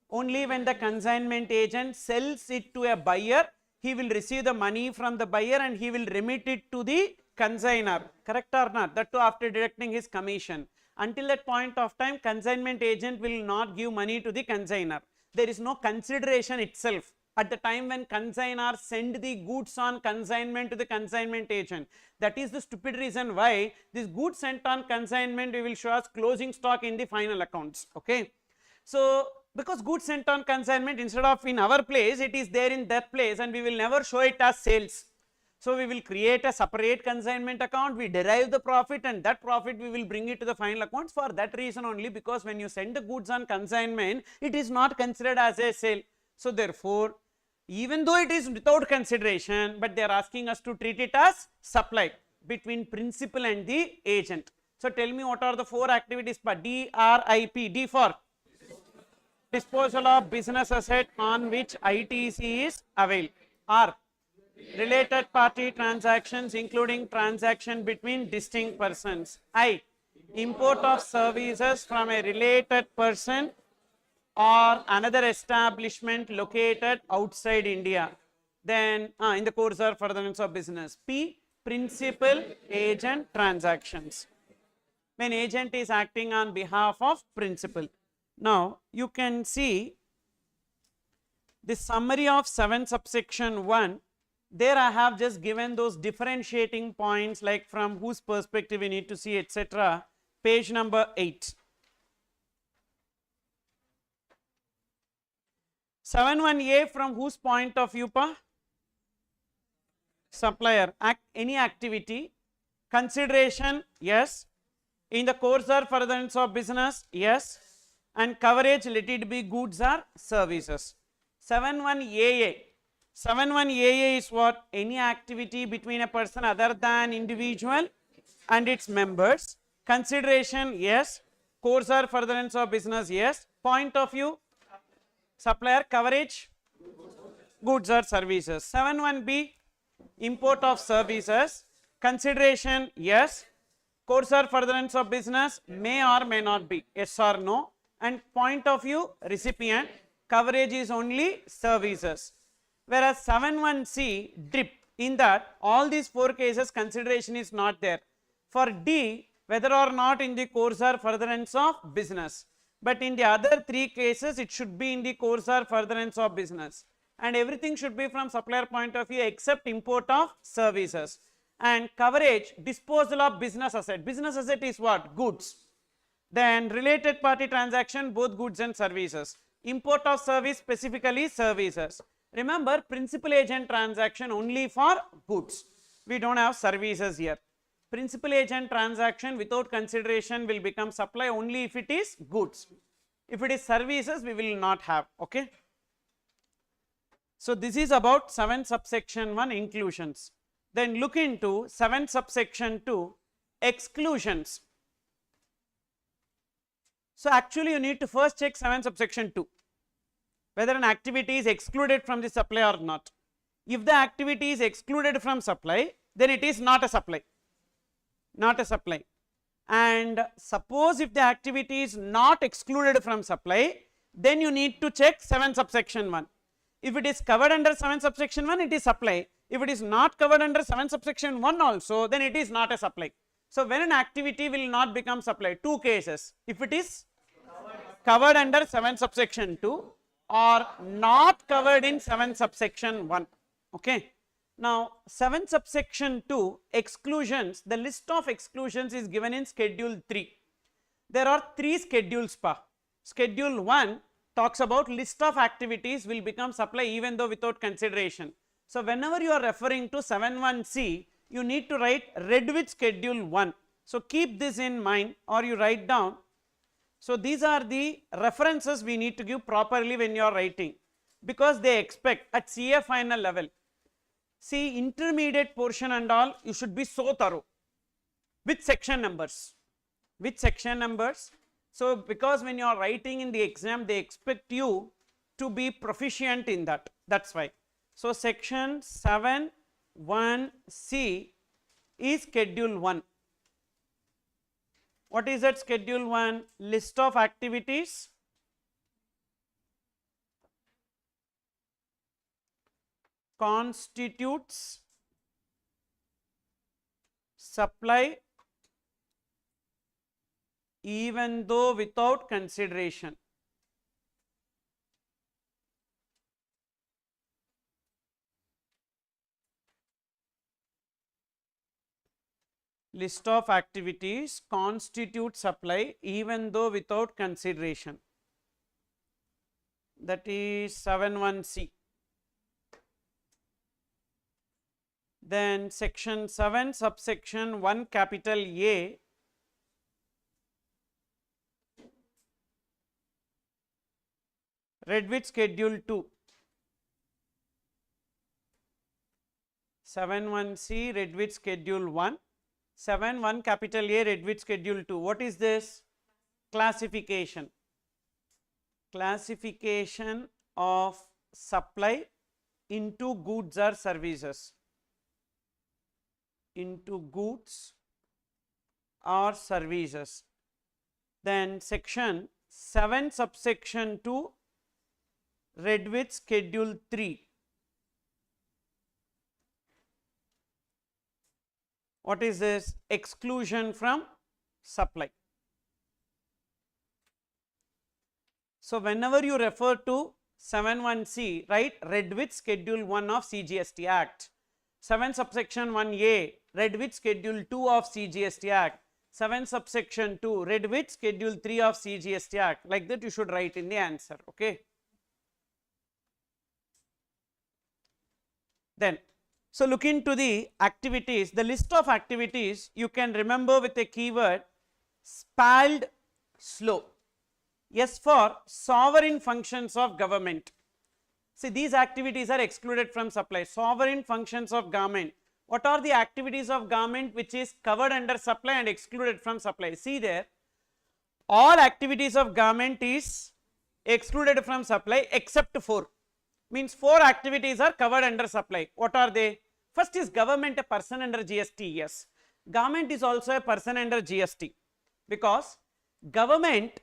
only when the consignment agent sells it to a buyer, he will receive the money from the buyer and he will remit it to the consignor, correct or not? That too after deducting his commission. Until that point of time, consignment agent will not give money to the consignor. There is no consideration itself at the time when consignor send the goods on consignment to the consignment agent. That is the stupid reason why this goods sent on consignment we will show as closing stock in the final accounts. Okay, so because goods sent on consignment, instead of in our place, it is there in that place, and we will never show it as sales. So we will create a separate consignment account, we derive the profit, and that profit we will bring it to the final accounts for that reason only, because when you send the goods on consignment, it is not considered as a sale. So therefore, even though it is without consideration, but they are asking us to treat it as supply between principal and the agent. So tell me what are the four activities? DRIP, D for disposal of business asset on which ITC is availed. R, Related party transactions including transaction between distinct persons. I. Import of services from a related person or another establishment located outside India. Then in the course or furtherance of business. P. Principal agent transactions. When agent is acting on behalf of principal. Now you can see the summary of 7 subsection 1. There I have just given those differentiating points, like from whose perspective we need to see, etc. Page number 8. 7.1a from whose point of view, pa? Supplier. Any activity. Consideration, yes. In the course or furtherance of business, yes. And coverage, let it be goods or services. 7.1aa. 7.1aa is what? Any activity between a person other than individual and its members. Consideration, yes. Course or furtherance of business, yes. Point of view, supplier. Coverage, goods or services. 7.1b, import of services. Consideration, yes. Course or furtherance of business, may or may not be, yes or no. And point of view, recipient. Coverage is only services. Whereas 7.1c, DRIP, in that all these 4 cases consideration is not there. For D, whether or not in the course or furtherance of business. But in the other 3 cases, it should be in the course or furtherance of business. And everything should be from supplier point of view except import of services. And coverage, disposal of business asset. Business asset is what? Goods. Then related party transaction, both goods and services. Import of service, specifically services. Remember, principal agent transaction only for goods. We don't have services here. Principal agent transaction without consideration will become supply only if it is goods. If it is services, we will not have. Okay. So this is about 7 subsection 1 inclusions. Then look into 7 subsection 2 exclusions. So actually you need to first check 7 subsection 2. Whether an activity is excluded from the supply or not. If the activity is excluded from supply, then it is not a supply. Not a supply. And suppose if the activity is not excluded from supply, then you need to check 7 subsection 1. If it is covered under 7 subsection 1, it is supply. If it is not covered under 7 subsection 1 also, then it is not a supply. So when an activity will not become supply, 2 cases. If it is covered under 7 subsection 2 or not covered in 7 subsection 1. Okay. Now 7 subsection 2 exclusions, the list of exclusions is given in schedule 3. There are 3 schedules pa. Schedule 1 talks about list of activities will become supply even though without consideration. So whenever you are referring to 7.1c, you need to write read with schedule 1. So keep this in mind or you write down. So these are the references we need to give properly when you are writing, because they expect at CA final level. See, intermediate portion and all, you should be so thorough with section numbers. With section numbers. So because when you are writing in the exam, they expect you to be proficient in that. That's why. So section 7.1c is schedule 1. What is that schedule 1? List of activities, constitutes supply even though without consideration. List of activities constitute supply even though without consideration. That is 7.1c. Then section 7 subsection 1 capital A, read with schedule 2. 7.1c read with schedule 1. 7.1 capital A read with schedule 2. What is this? Classification. Classification of supply into goods or services. Into goods or services. Then section 7 subsection 2 read with schedule 3. What is this? Exclusion from supply. So whenever you refer to 7(1)(c), right, read with schedule 1 of CGST Act. 7 subsection 1A read with schedule 2 of CGST Act. 7 subsection 2 read with schedule 3 of CGST Act. Like that you should write in the answer. Okay. Then, so look into the activities. The list of activities you can remember with a keyword spelled slow. S for sovereign functions of government. See, these activities are excluded from supply. Sovereign functions of government. What are the activities of government which is covered under supply and excluded from supply? See there, all activities of government is excluded from supply except 4. Means 4 activities are covered under supply. What are they? First is government a person under GST? Yes. Government is also a person under GST because government,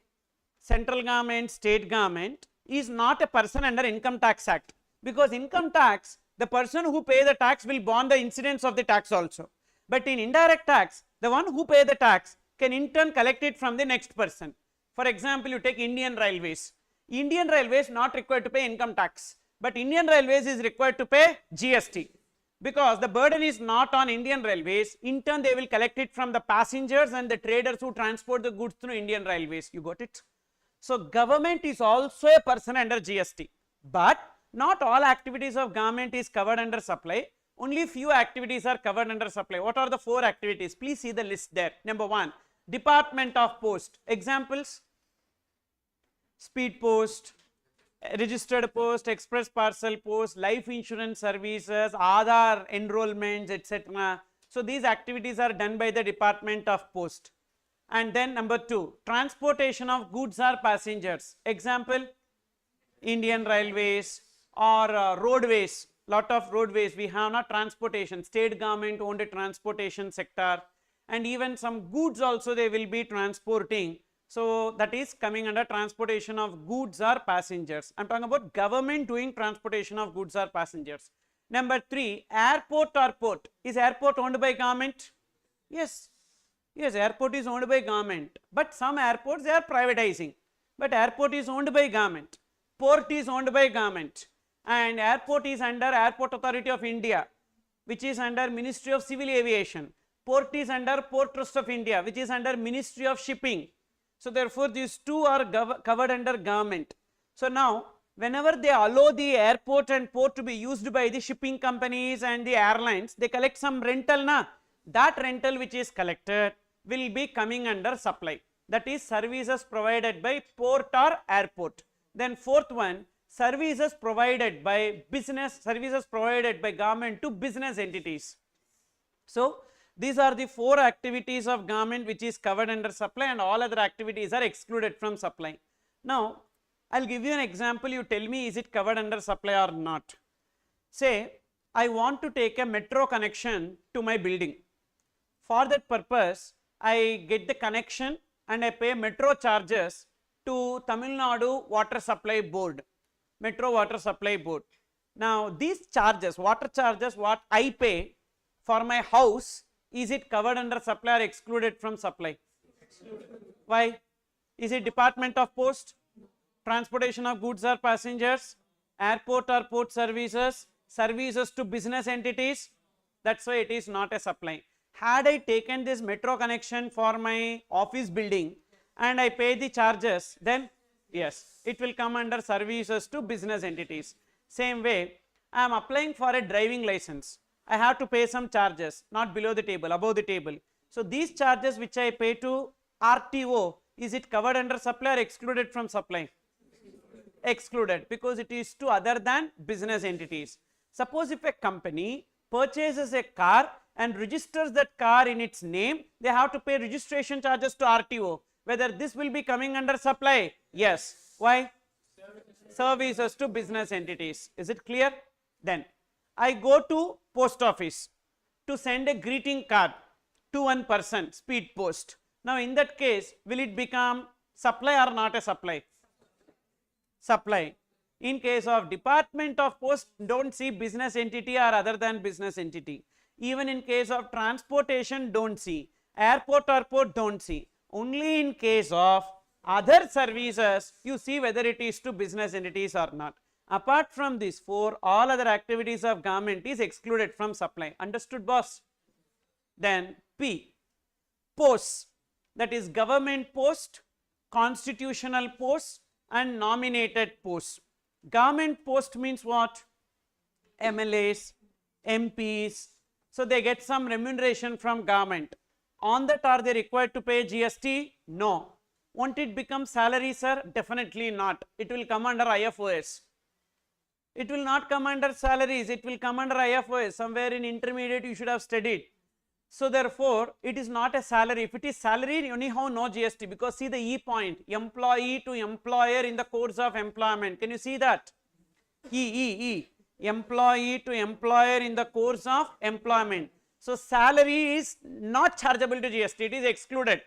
central government, state government is not a person under Income Tax Act, because income tax, the person who pay the tax will bond the incidence of the tax also. But in indirect tax, the one who pay the tax can in turn collect it from the next person. For example, you take Indian Railways. Indian Railways not required to pay income tax, but Indian Railways is required to pay GST. Because the burden is not on Indian Railways, in turn they will collect it from the passengers and the traders who transport the goods through Indian Railways. You got it? So government is also a person under GST, but not all activities of government is covered under supply. Only few activities are covered under supply. What are the 4 activities? Please see the list there. Number 1, Department of Post. Examples: Speed Post, Registered Post, Express Parcel Post, Life Insurance Services, Aadhaar enrollments, etc. So these activities are done by the Department of Post. And then number 2, transportation of goods or passengers. Example, Indian Railways or roadways. Lot of roadways we have not transportation. State government owned a transportation sector, and even some goods also they will be transporting. So that is coming under transportation of goods or passengers. I am talking about government doing transportation of goods or passengers. Number 3, airport or port. Is airport owned by government? Yes. Yes, airport is owned by government, but some airports they are privatizing, but airport is owned by government. Port is owned by government, and airport is under Airport Authority of India, which is under Ministry of Civil Aviation. Port is under Port Trust of India, which is under Ministry of Shipping. So therefore these 2 are covered under government. So now whenever they allow the airport and port to be used by the shipping companies and the airlines, they collect some rental na. That rental which is collected will be coming under supply. That is services provided by port or airport. Then 4th one, services provided by business, services provided by government to business entities. So these are the 4 activities of government which is covered under supply, and all other activities are excluded from supply. Now I will give you an example. You tell me, is it covered under supply or not? Say I want to take a metro connection to my building. For that purpose I get the connection and I pay metro charges to Tamil Nadu Water Supply Board, Metro Water Supply Board. Now these charges, water charges what I pay for my house, is it covered under supply or excluded from supply? Why? Is it Department of Post, transportation of goods or passengers, airport or port services, services to business entities? That's why it is not a supply. Had I taken this metro connection for my office building and I pay the charges, then yes, it will come under services to business entities. Same way, I am applying for a driving license. I have to pay some charges, not below the table, above the table. So these charges which I pay to RTO, is it covered under supply or excluded from supply? Excluded, because it is to other than business entities. Suppose if a company purchases a car and registers that car in its name, they have to pay registration charges to RTO. Whether this will be coming under supply? Yes. Why? Services to business entities. Is it clear? Then I go to post office to send a greeting card to one person, speed post. Now in that case, will it become supply or not a supply? Supply. In case of Department of Post, don't see business entity or other than business entity. Even in case of transportation, don't see. Airport or port, don't see. Only in case of other services, you see whether it is to business entities or not. Apart from this, for all other activities of government is excluded from supply. Understood, boss? Then P, posts, that is government post, constitutional post and nominated posts. Government post means what? MLAs, MPs, so they get some remuneration from government. On that, are they required to pay GST? No. Won't it become salary, sir? Definitely not. It will come under IFOS. It will not come under salaries, it will come under IFOS. Somewhere in intermediate you should have studied. So therefore, it is not a salary. If it is salary, anyhow no GST, because see the E point, employee to employer in the course of employment. Can you see that? E. Employee to employer in the course of employment. So salary is not chargeable to GST, it is excluded.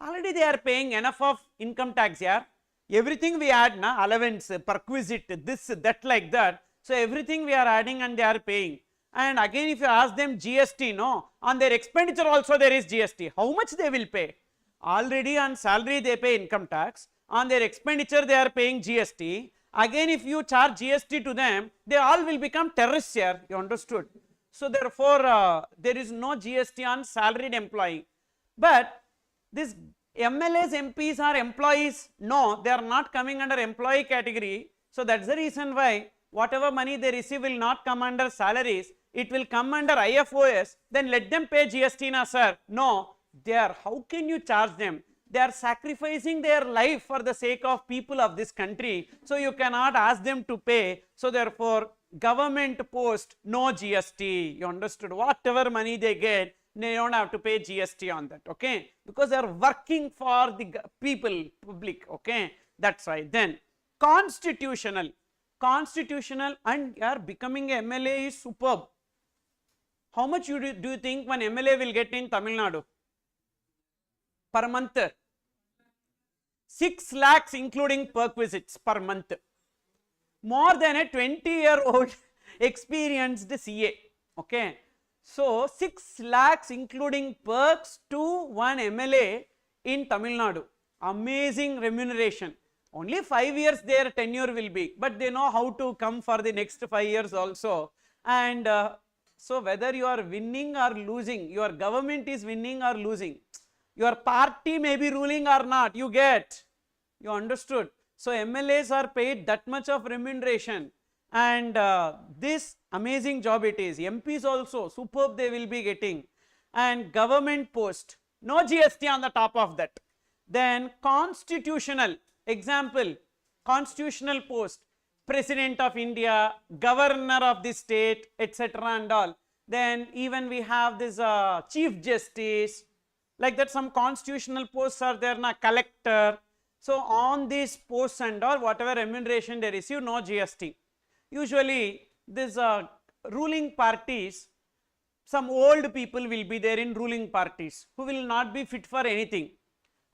Already they are paying enough of income tax here. Everything we add, na, allowance, perquisite, this, that, like that. So everything we are adding and they are paying. And again, if you ask them GST, no, on their expenditure also there is GST. How much they will pay? Already on salary they pay income tax. On their expenditure they are paying GST. Again, if you charge GST to them, they all will become terrorists here. You understood? So therefore, there is no GST on salaried employee. But this MLAs, MPs are employees. No, they are not coming under employee category. So that's the reason why whatever money they receive will not come under salaries. It will come under IFOS. Then let them pay GST, na sir. No, they are. How can you charge them? They are sacrificing their life for the sake of people of this country. So you cannot ask them to pay. So therefore, government post, no GST. You understood? Whatever money they get, they don't have to pay GST on that, okay? Because they are working for the people, public, okay? That's right. Then constitutional and you are becoming a MLA is superb. How much do you think one MLA will get in Tamil Nadu per month? 6 lakhs including perquisites per month. More than a 20-year-old experienced CA, okay? So 6 lakhs including perks to one MLA in Tamil Nadu. Amazing remuneration. Only 5 years their tenure will be, but they know how to come for the next 5 years also. And so whether you are winning or losing, your government is winning or losing, your party may be ruling or not, you get. You understood? So MLAs are paid that much of remuneration. And this amazing job it is. MPs also, superb they will be getting. And government post, no GST on the top of that. Then constitutional, example, constitutional post, President of India, Governor of the state, etc. and all. Then even we have this Chief Justice, like that some constitutional posts are there, na, collector. So on these posts and all, whatever remuneration they receive, no GST. Usually these ruling parties, some old people will be there in ruling parties who will not be fit for anything.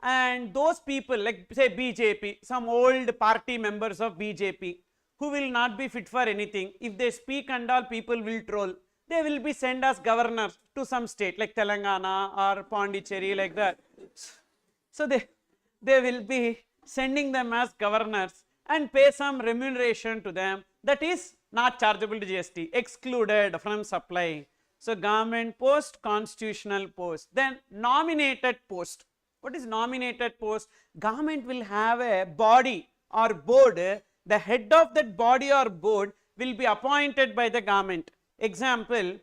And those people, like say BJP, some old party members of BJP who will not be fit for anything, if they speak and all, people will troll. They will be sent as governors to some state like Telangana or Pondicherry, like that. So they will be sending them as governors and pay some remuneration to them. That is not chargeable to GST, excluded from supply. So government post, constitutional post. Then nominated post. What is nominated post? Government will have a body or board. The head of that body or board will be appointed by the government. Example,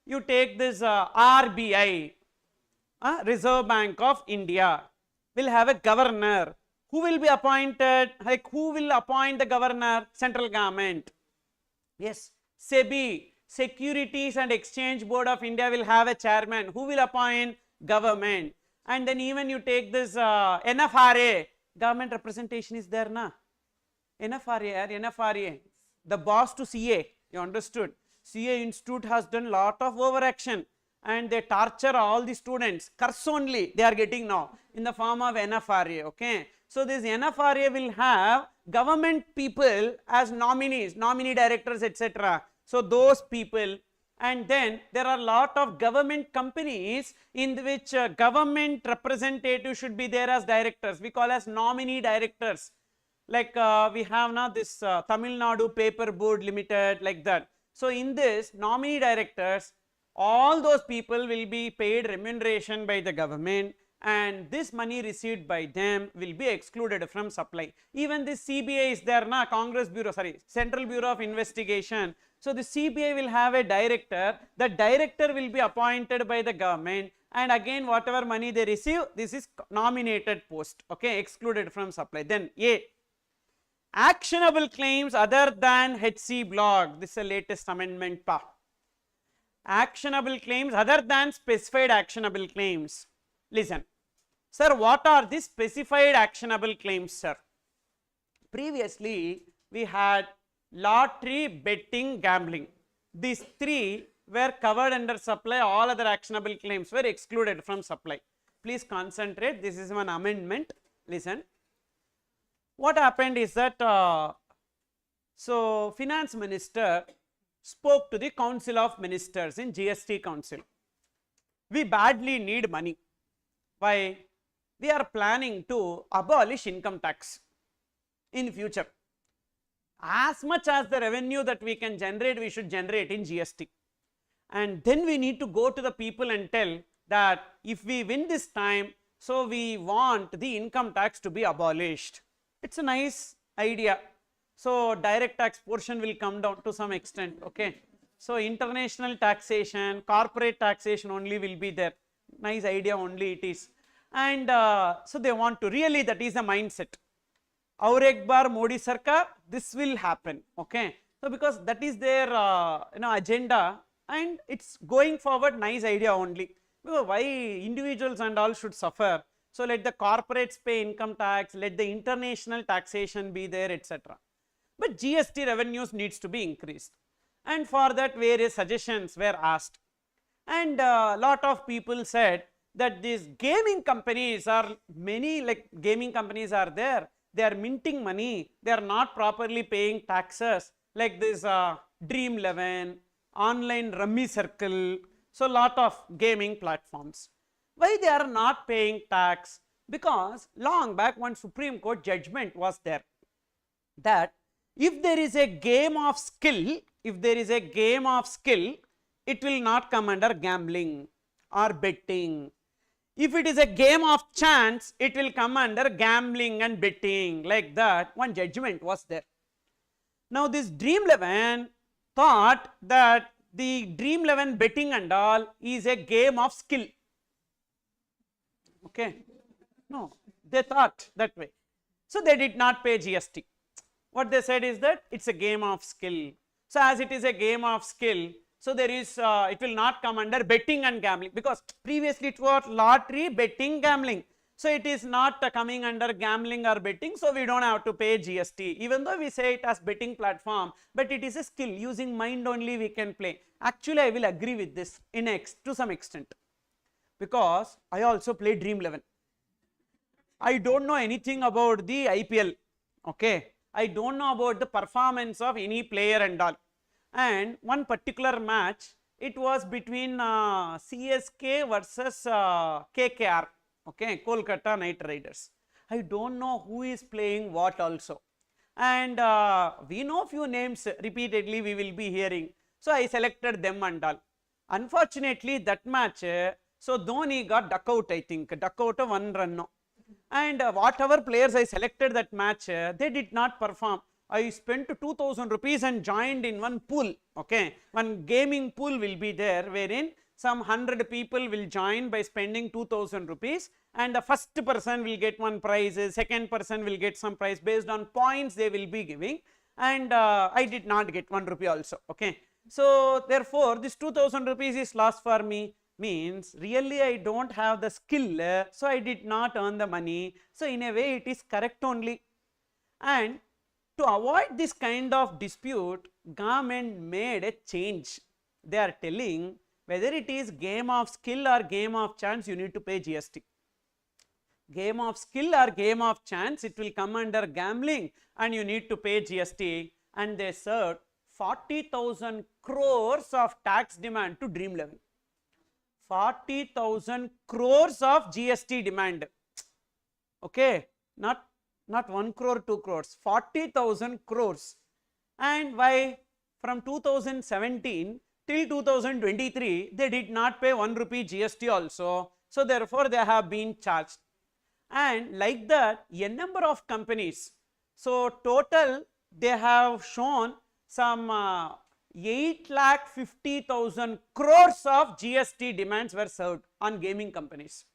you take this RBI, Reserve Bank of India, will have a governor. Who will be appointed? Like who will appoint the governor? Central government. Yes. SEBI, Securities and Exchange Board of India, will have a chairman. Who will appoint? Government. And then even you take this NFRA, government representation is there, na? NFRA, the boss to CA, You understood? CA Institute has done lot of overaction and they torture all the students. Curse only they are getting now in the form of NFRA. Okay. So this NFRA will have government people as nominees, nominee directors, etc. So those people, and then there are lot of government companies in which government representatives should be there as directors. We call as nominee directors. Like we have now this Tamil Nadu Paper Board Limited, like that. So in this nominee directors, all those people will be paid remuneration by the government, and this money received by them will be excluded from supply. Even this CBI is there na, Congress Bureau, sorry, Central Bureau of Investigation. So the CBI will have a director, the director will be appointed by the government, and again whatever money they receive, this is nominated post, okay, excluded from supply. Then A, actionable claims other than HC block, this is the latest amendment pa. Actionable claims other than specified actionable claims. Listen, sir, what are the specified actionable claims, sir? Previously, we had lottery, betting, gambling. These three were covered under supply, all other actionable claims were excluded from supply. Please concentrate, this is one amendment. Listen, what happened is that, so finance minister spoke to the Council of Ministers in GST Council. We badly need money. Why? We are planning to abolish income tax in future. As much as the revenue that we can generate, we should generate in GST. And then we need to go to the people and tell that if we win this time, so we want the income tax to be abolished. It's a nice idea. So direct tax portion will come down to some extent, okay. So international taxation, corporate taxation only will be there. Nice idea only it is. And so they want to really, that is the mindset. Aur ek bar Modi Sarkar, this will happen, okay. So because that is their agenda, and it's going forward, nice idea only. Because why individuals and all should suffer? So let the corporates pay income tax, let the international taxation be there, etc. But GST revenues needs to be increased, and for that various suggestions were asked, and lot of people said that these gaming companies are many, like gaming companies are there, they are minting money, they are not properly paying taxes, like this Dream 11, online Rummy Circle, so lot of gaming platforms. Why they are not paying tax? Because long back one Supreme Court judgment was there that if there is a game of skill, it will not come under gambling or betting. If it is a game of chance, it will come under gambling and betting, like that one judgment was there. Now this Dream 11 thought that the Dream 11 betting and all is a game of skill. Okay, no, they thought that way. So they did not pay GST. What they said is that it's a game of skill. So as it is a game of skill, so there is, it will not come under betting and gambling, because previously it was lottery, betting, gambling. So it is not coming under gambling or betting, so we don't have to pay GST, even though we say it as betting platform, but it is a skill, using mind only we can play. Actually, I will agree with this to some extent, because I also play Dream 11. I don't know anything about the IPL, okay. I don't know about the performance of any player and all. And one particular match, it was between CSK versus KKR, okay, Kolkata Knight Riders. I don't know who is playing what also. And we know few names repeatedly we will be hearing. So I selected them and all. Unfortunately, that match, so Dhoni got duck out, I think, duck out of 1 run. No. And whatever players I selected that match, they did not perform. I spent 2,000 rupees and joined in one pool, okay. One gaming pool will be there, wherein some 100 people will join by spending 2,000 rupees, and the first person will get one prize, second person will get some prize based on points they will be giving, and I did not get 1 rupee also, okay. So therefore this 2,000 rupees is lost for me, means really I don't have the skill, so I did not earn the money. So in a way it is correct only. And to avoid this kind of dispute, government made a change. They are telling whether it is game of skill or game of chance, you need to pay GST. Game of skill or game of chance, it will come under gambling and you need to pay GST. And they served 40,000 crores of tax demand to Dream Level. 40,000 crores of GST demand. Okay, not 1 crore, 2 crores, 40,000 crores. And why? From 2017 till 2023, they did not pay 1 rupee GST also. So therefore, they have been charged. And like that, a number of companies. So total, they have shown some 8,50,000 crores of GST demands were served on gaming companies.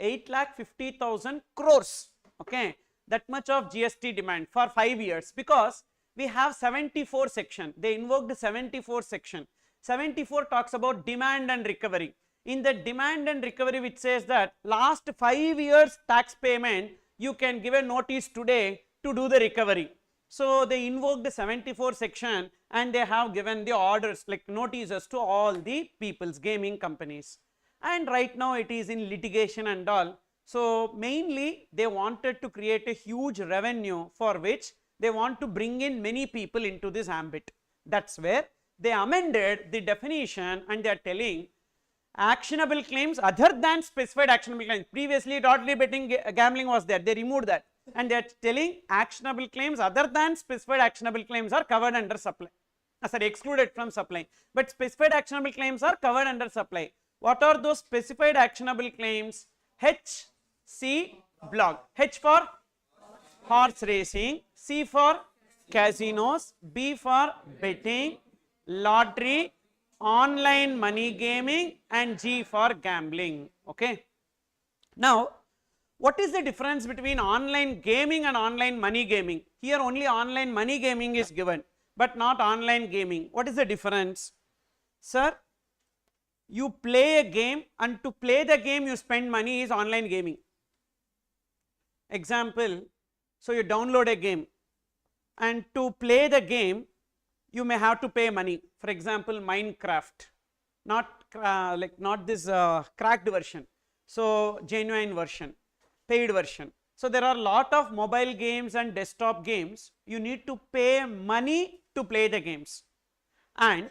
8,50,000 crores. Okay, that much of GST demand for 5 years, because we have 74 section. They invoked 74 section. 74 talks about demand and recovery. In the demand and recovery, which says that last 5 years tax payment, you can give a notice today to do the recovery. So they invoked the 74 section and they have given the orders like notices to all the people's gaming companies. And right now it is in litigation and all. So mainly they wanted to create a huge revenue for which they want to bring in many people into this ambit. That's where they amended the definition and they are telling actionable claims other than specified actionable claims. Previously lottery betting gambling was there, they removed that, and they are telling actionable claims other than specified actionable claims are covered under supply. Sorry, excluded from supply, but specified actionable claims are covered under supply. What are those specified actionable claims? H, C block. H for horse racing, C for casinos, B for betting, lottery, online money gaming, and G for gambling. Okay. Now, what is the difference between online gaming and online money gaming? Here only online money gaming is given, but not online gaming. What is the difference? Sir, you play a game, and to play the game you spend money is online gaming. Example, so you download a game, and to play the game you may have to pay money. For example, Minecraft, not this cracked version, so genuine version, paid version. So there are a lot of mobile games and desktop games, you need to pay money to play the games, and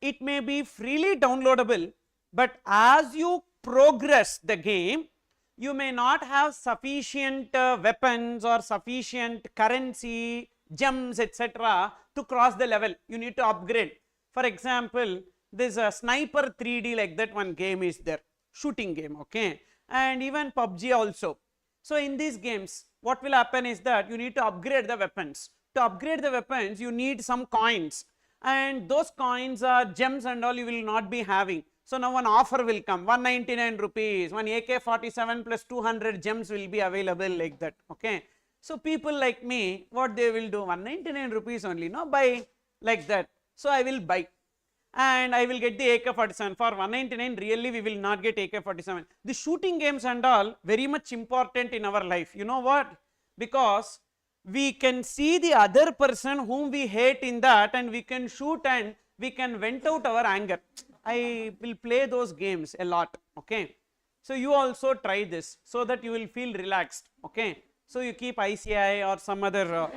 it may be freely downloadable, but as you progress the game, you may not have sufficient weapons or sufficient currency, gems, etc. to cross the level. You need to upgrade. For example, this Sniper 3D, like that one game is there, shooting game, okay, and even PUBG also. So in these games, what will happen is that you need to upgrade the weapons. To upgrade the weapons, you need some coins, and those coins are gems and all you will not be having. So now an offer will come, 199 rupees, one AK-47 plus 200 gems will be available, like that, okay. So people like me, what they will do, 199 rupees only, no, buy, like that. So I will buy, and I will get the AK-47. For 199, really we will not get AK-47. The shooting games and all, very much important in our life. You know what? Because we can see the other person whom we hate in that, and we can shoot and we can vent out our anger. I will play those games a lot, okay. So you also try this so that you will feel relaxed, okay. So you keep ICI or some other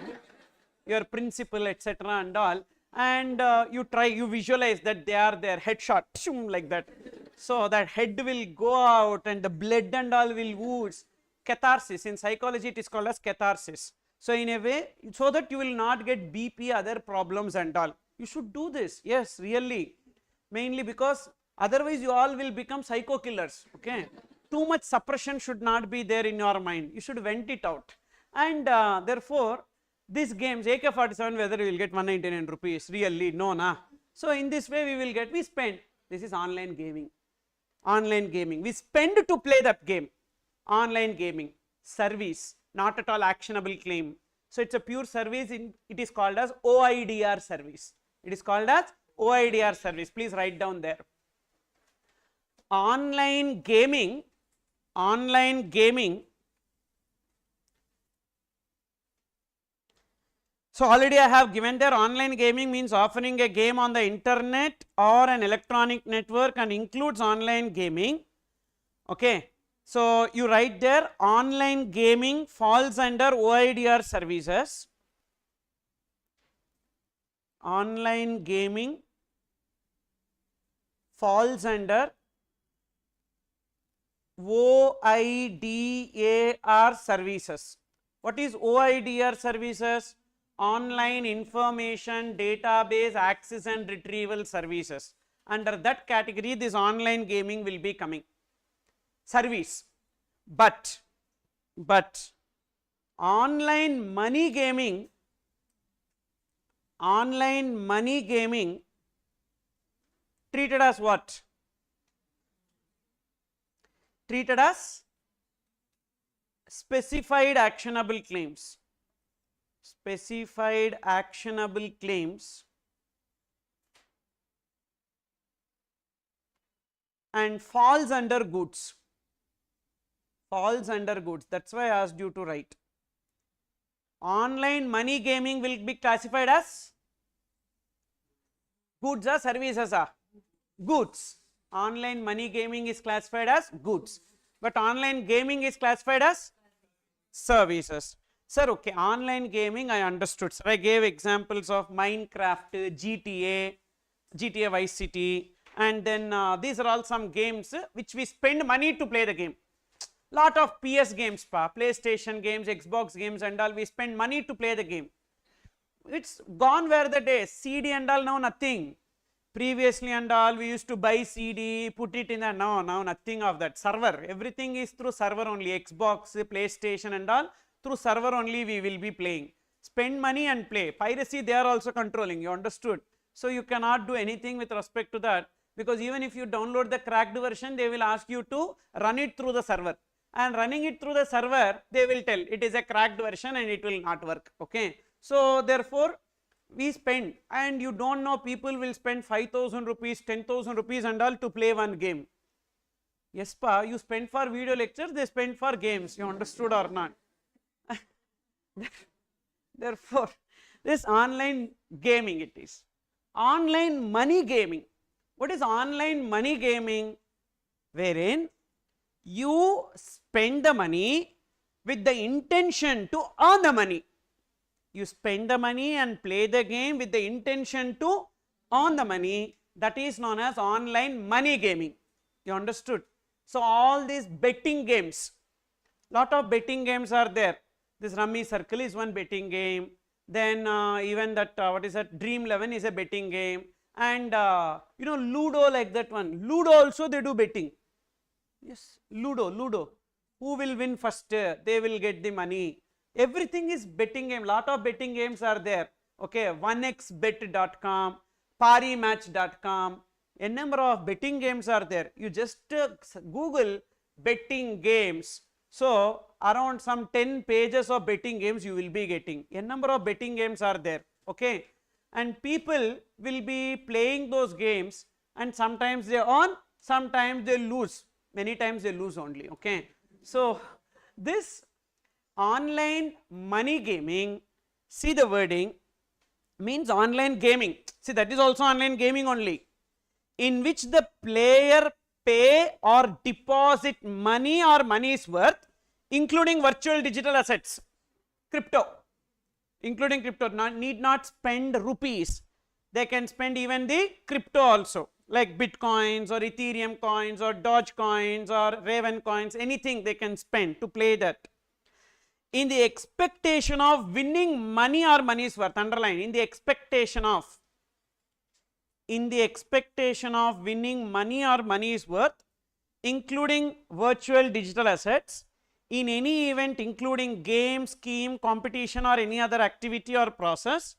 your principal, etc. and all, and you try, you visualize that they are there, headshot, like that. So that head will go out and the blood and all will ooze. Catharsis, in psychology it is called as catharsis. So in a way, so that you will not get BP, other problems and all. You should do this, yes, really. Mainly because otherwise you all will become psycho killers, okay. Too much suppression should not be there in your mind. You should vent it out. And therefore, these games, AK-47, whether we will get 199 rupees, really, no, na. So in this way we will get, we spend, this is online gaming. Online gaming, we spend to play that game. Online gaming, service, not at all actionable claim. So it's a pure service, it is called as OIDR service. It is called as OIDR service, please write down there. Online gaming So already I have given there, online gaming means offering a game on the internet or an electronic network and includes online gaming. Okay. So you write there, online gaming falls under OIDR services. Online gaming falls under OIDAR services. What is OIDR services? Online Information Database Access and Retrieval Services. Under that category, this online gaming will be coming. Service. But online money gaming treated as what? Treated as specified actionable claims. Specified actionable claims and falls under goods. Falls under goods. That's why I asked you to write. Online money gaming will be classified as goods or services? Goods. Online money gaming is classified as goods, but online gaming is classified as services. Sir, okay, online gaming I understood. Sir, I gave examples of Minecraft, GTA Vice City, and then these are all some games which we spend money to play the game. Lot of PS games, PlayStation games, Xbox games and all, we spend money to play the game. It's gone where the days, CD and all, now nothing. Previously and all, we used to buy CD, put it in the, now nothing of that. Server, everything is through server only, Xbox, PlayStation and all, through server only we will be playing. Spend money and play. Piracy they are also controlling, you understood. So you cannot do anything with respect to that, because even if you download the cracked version, they will ask you to run it through the server. And running it through the server, they will tell it is a cracked version and it will not work, okay. So therefore, we spend, and you don't know, people will spend 5,000 rupees, 10,000 rupees and all to play one game. Yes, you spend for video lectures, they spend for games, you understood or not? Therefore, this online gaming it is. Online money gaming. What is online money gaming? Wherein you spend the money with the intention to earn the money. You spend the money and play the game with the intention to earn the money. That is known as online money gaming. You understood? So all these betting games, lot of betting games are there. This Rummy Circle is one betting game. Then even that what is that, Dream 11 is a betting game. And you know, Ludo, like that one. Ludo also they do betting. Yes, Ludo. Who will win first? They will get the money. Everything is betting game. Lot of betting games are there. Okay, 1xbet.com, parimatch.com. A number of betting games are there. You just Google betting games. So around some 10 pages of betting games you will be getting. A number of betting games are there. Okay, and people will be playing those games, and sometimes they earn, sometimes they lose. Many times they lose only. Okay, so this online money gaming, see the wording, means online gaming. See, that is also online gaming only, in which the player pay or deposit money or money's worth, including virtual digital assets, crypto, including crypto. Need not spend rupees. They can spend even the crypto also, like Bitcoins or Ethereum coins or Doge coins or Raven coins, anything they can spend to play that. In the expectation of winning money or money's worth, underline, in the expectation of winning money or money's worth, including virtual digital assets, in any event including game, scheme, competition or any other activity or process,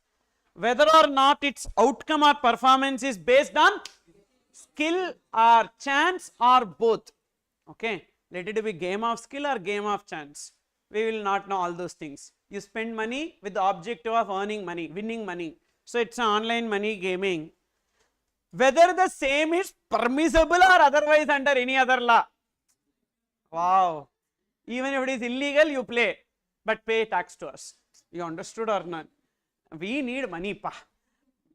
whether or not its outcome or performance is based on skill or chance or both. Okay, let it be game of skill or game of chance. We will not know all those things. You spend money with the objective of earning money, winning money. So it's an online money gaming. Whether the same is permissible or otherwise under any other law. Wow. Even if it is illegal, you play, but pay tax to us. You understood or not? we need money, pa.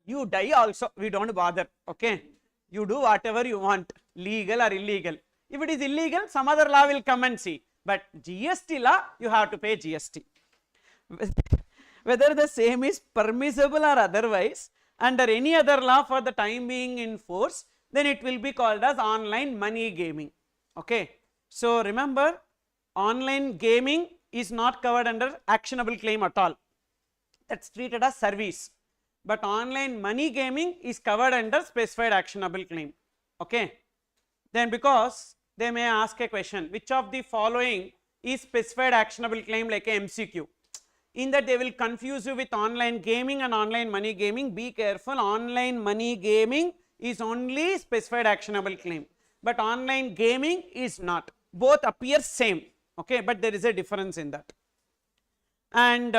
You die also, we don't bother, okay? You do whatever you want, legal or illegal. If it is illegal, some other law will come and see. But GST law, you have to pay GST. Whether the same is permissible or otherwise, under any other law for the time being in force, then it will be called as online money gaming. Okay. So remember, online gaming is not covered under actionable claim at all. That's treated as service. But online money gaming is covered under specified actionable claim. Okay. Then because they may ask a question, which of the following is specified actionable claim, like a MCQ? In that they will confuse you with online gaming and online money gaming. Be careful, online money gaming is only specified actionable claim, but online gaming is not. Both appear same, okay, but there is a difference in that. And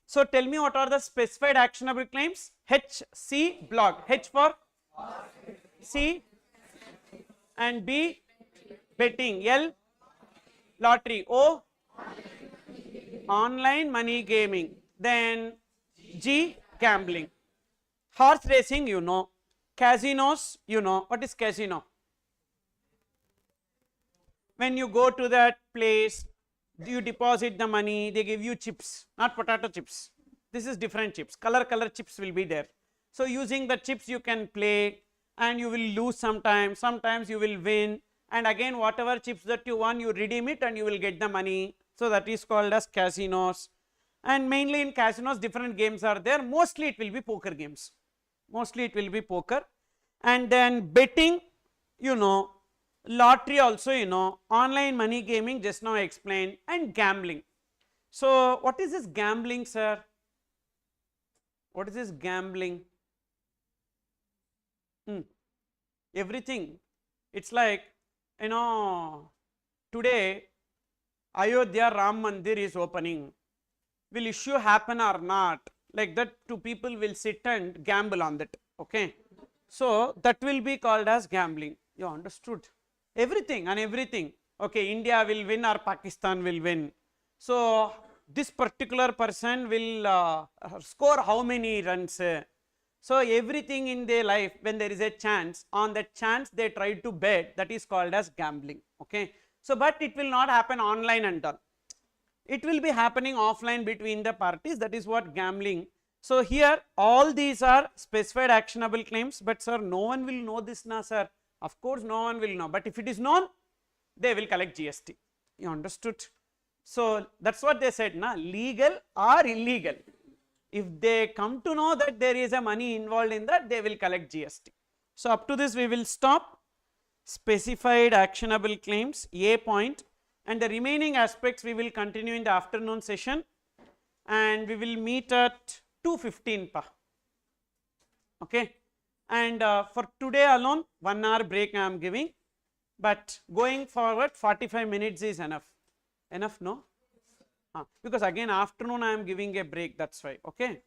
so tell me, what are the specified actionable claims? H, C, blog. H for C and B, betting. L, lottery. O, online money gaming. Then G, gambling. Horse racing, you know. Casinos, you know. What is casino? When you go to that place, you deposit the money, they give you chips, not potato chips. This is different chips. Color chips will be there. So using the chips you can play, and you will lose sometimes, sometimes you will win, and again whatever chips that you won, you redeem it and you will get the money. So that is called as casinos. And mainly in casinos different games are there. Mostly it will be poker games. Mostly it will be poker. And then betting, you know. Lottery also, you know. Online money gaming, just now I explained. And gambling. So what is this gambling, sir? What is this gambling? Everything. It's like, you know, today Ayodhya Ram Mandir is opening. Will issue happen or not? Like that, two people will sit and gamble on that. Okay. So that will be called as gambling. You understood? Everything and everything. Okay, India will win or Pakistan will win. So this particular person will score how many runs. So everything in their life, when there is a chance, on that chance they try to bet, that is called as gambling. Okay. So but it will not happen online and all. It will be happening offline between the parties. That is what gambling. So here all these are specified actionable claims, but sir, no one will know this now, sir. Of course no one will know, but if it is known, they will collect GST. You understood? So that's what they said, na, legal or illegal. If they come to know that there is a money involved in that, they will collect GST. So up to this we will stop. Specified actionable claims, A point, and the remaining aspects we will continue in the afternoon session, and we will meet at 2:15 pa. Okay. And for today alone, 1 hour break I am giving, but going forward 45 minutes is enough. Enough, no? Because again afternoon I am giving a break, that's why. Okay.